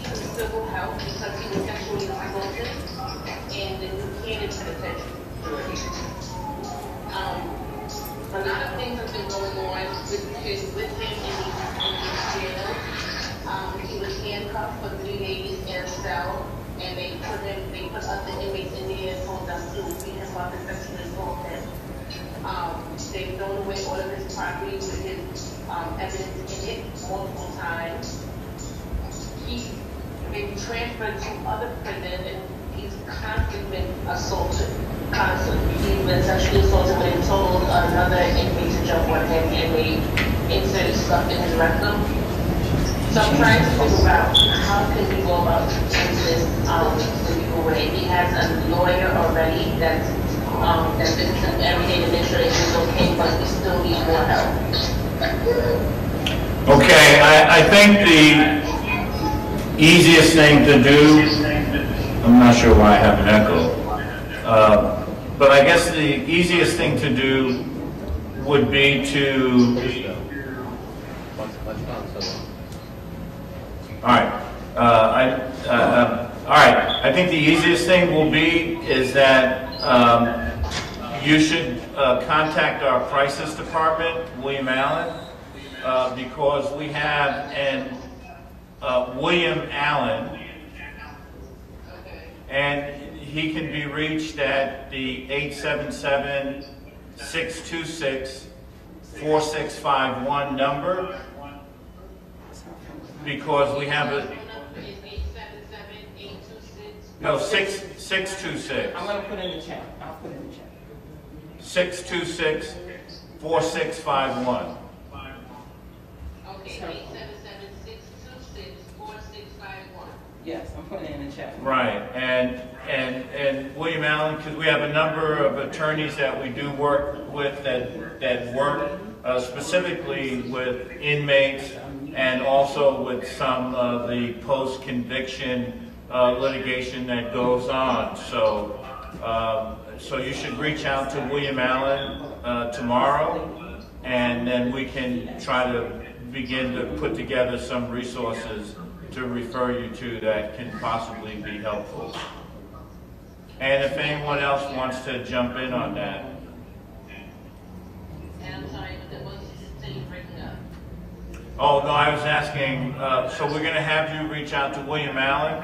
some civil help because he was sexually assaulted, and the new candidate's attention. A lot of things have been going on with him in the jail. He was handcuffed for 3 days in a cell, and they put other inmates in there and told us to beat him up and sexually assault him. They've thrown away all of his property with his evidence in it multiple times. He's been transferred to other prisons, and he's constantly been assaulted. Constantly. He's been sexually assaulted, but he told another inmate to jump on him, and they inserted stuff in his rectum. So I'm trying to figure out how can we go about doing this the legal way. He has a lawyer already that's been through everything to make sure everything's okay, but we still need more help. Okay, I think the easiest thing to do, I'm not sure why I have an echo, but I guess the easiest thing to do would be to, all right, I think the easiest thing will be is that you should contact our crisis department, William Allen, because we have an William Allen, and he can be reached at the 877-626-4651 number, because we have a, no, 626. I'm going to put it in the chat. I'll put it in the chat. 626-4651. Okay, 877-626-4651. Yes, I'm putting it in the chat. Right, and William Allen, because we have a number of attorneys that we do work with that work specifically with inmates and also with some of the post-conviction litigation that goes on. So, so you should reach out to William Allen tomorrow, and then we can try to begin to put together some resources to refer you to that can possibly be helpful. And if anyone else wants to jump in on that. And I'm sorry, but what you say breaking up? Oh, no, I was asking, so we're going to have you reach out to William Allen,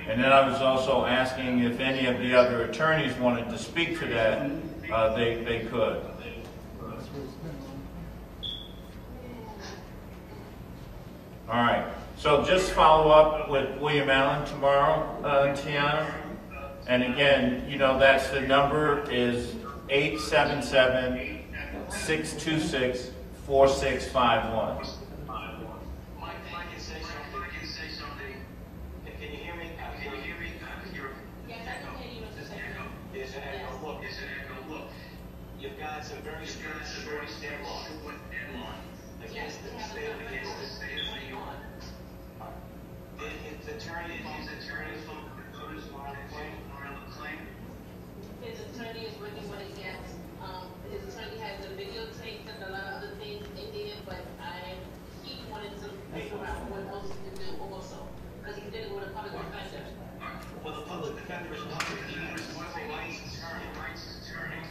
and then I was also asking if any of the other attorneys wanted to speak to that, they could. All right, so just follow up with William Allen tomorrow, Tiana. And again, you know, that's the number is 877-626-4651. You've got some very strict law against the state of the case. His attorney from the claim. His attorney is working what he gets. His attorney has a videotape and a lot of other things in there, but he wanted to figure out what else he could do also, because he's dealing with a public defender. Well, the public defender is not going to be a licensed attorney.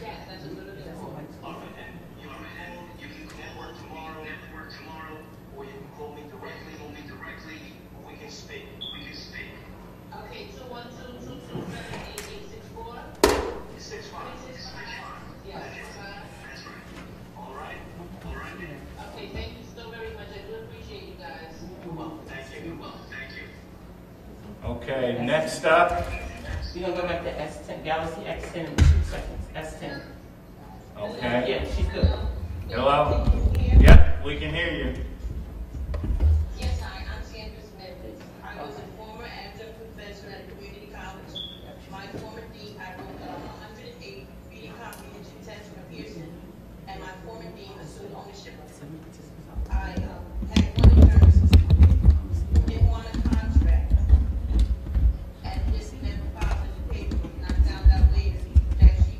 Yes, that's what it is. All right, and you can network tomorrow, or you can call me directly, or we can speak. Okay, 212-227-8864. 65. Yes. That's right. All right. Okay, thank you so very much. I do appreciate you guys. Well, thank you. Okay, next up. We're going to go back to S10, Galaxy X10 in 2 seconds. S10. Okay. Yeah, she's good. Hello? Yep, we can hear you. Yes, hi, I'm Sandra Smith. I was a former adjunct professor at a community college. My former dean, I wrote 108 reading comprehension tests for Pearson, and my former dean assumed ownership of them. I had one attorney who didn't want a contract, and this never filed in the paperwork, and I found out later that she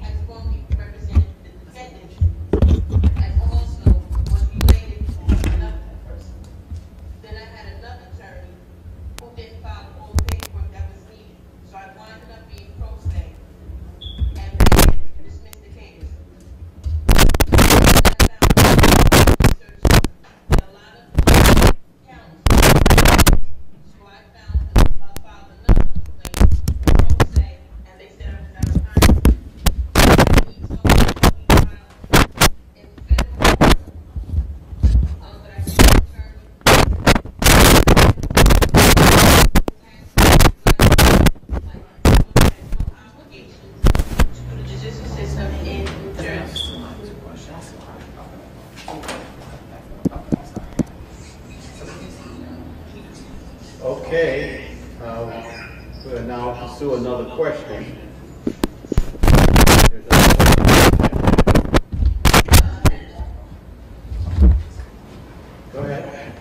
has formally represented the defendant, and also was related to Okay, we'll now pursue another question. Go ahead.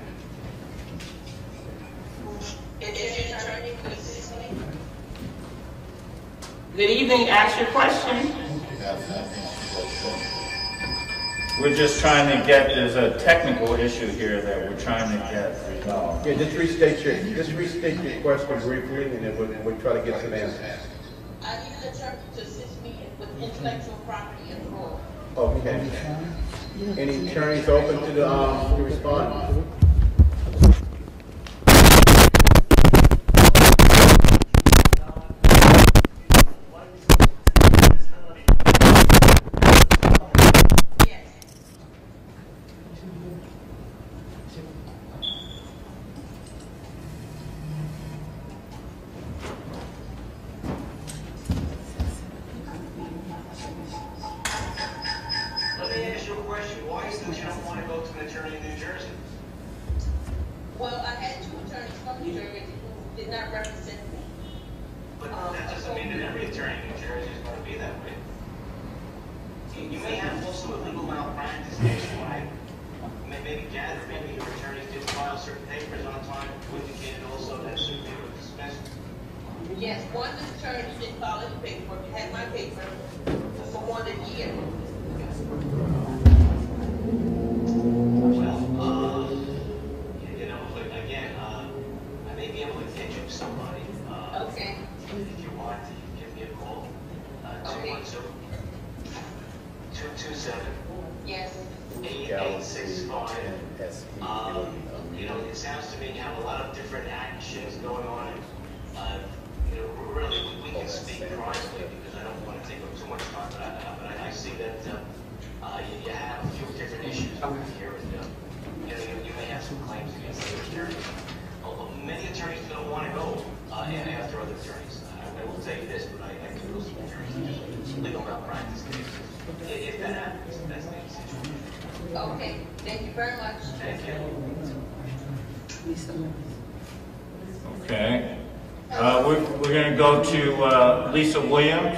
Good evening, ask your question. We're just trying to get, there's a technical issue here that we're trying to get resolved. Yeah, just restate your question briefly, and then we'll try to get some answers. I need an attorney to assist me with intellectual property and fraud. Okay. Any attorneys open to respond? Yes, one attorney didn't file any paperwork, had my paper for more than a year. Well, you know, again, I may be able to get you somebody. Okay. If you want, you can give me a call. 212-227. Yes. 8865. You know, it sounds to me you have a lot of different actions going on. You know, really, we can speak privately because I don't want to take up too much time, but I see that you have a few different issues over here, and you may have some claims against other attorneys. Although many attorneys don't want to go after other attorneys. I will tell you this, but I do know some attorneys who do legal malpractice cases. If that happens, that's the situation. Okay, thank you very much. Thank you. Okay. We're going to go to Lisa Williams.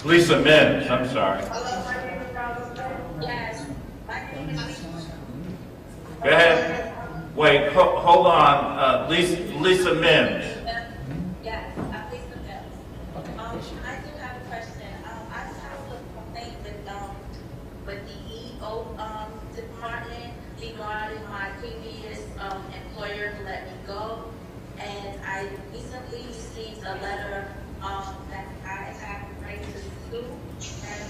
Lisa Mims, I'm sorry. Hello, my name is Rose. Yes, my name is Lisa. Go ahead. Wait, hold on. Lisa Mims. Yes, I'm Lisa Mims. I do have a question. I filed a complaint with the EO department regarding my previous employer to let me go. And I recently received a letter that I have the right to sue. And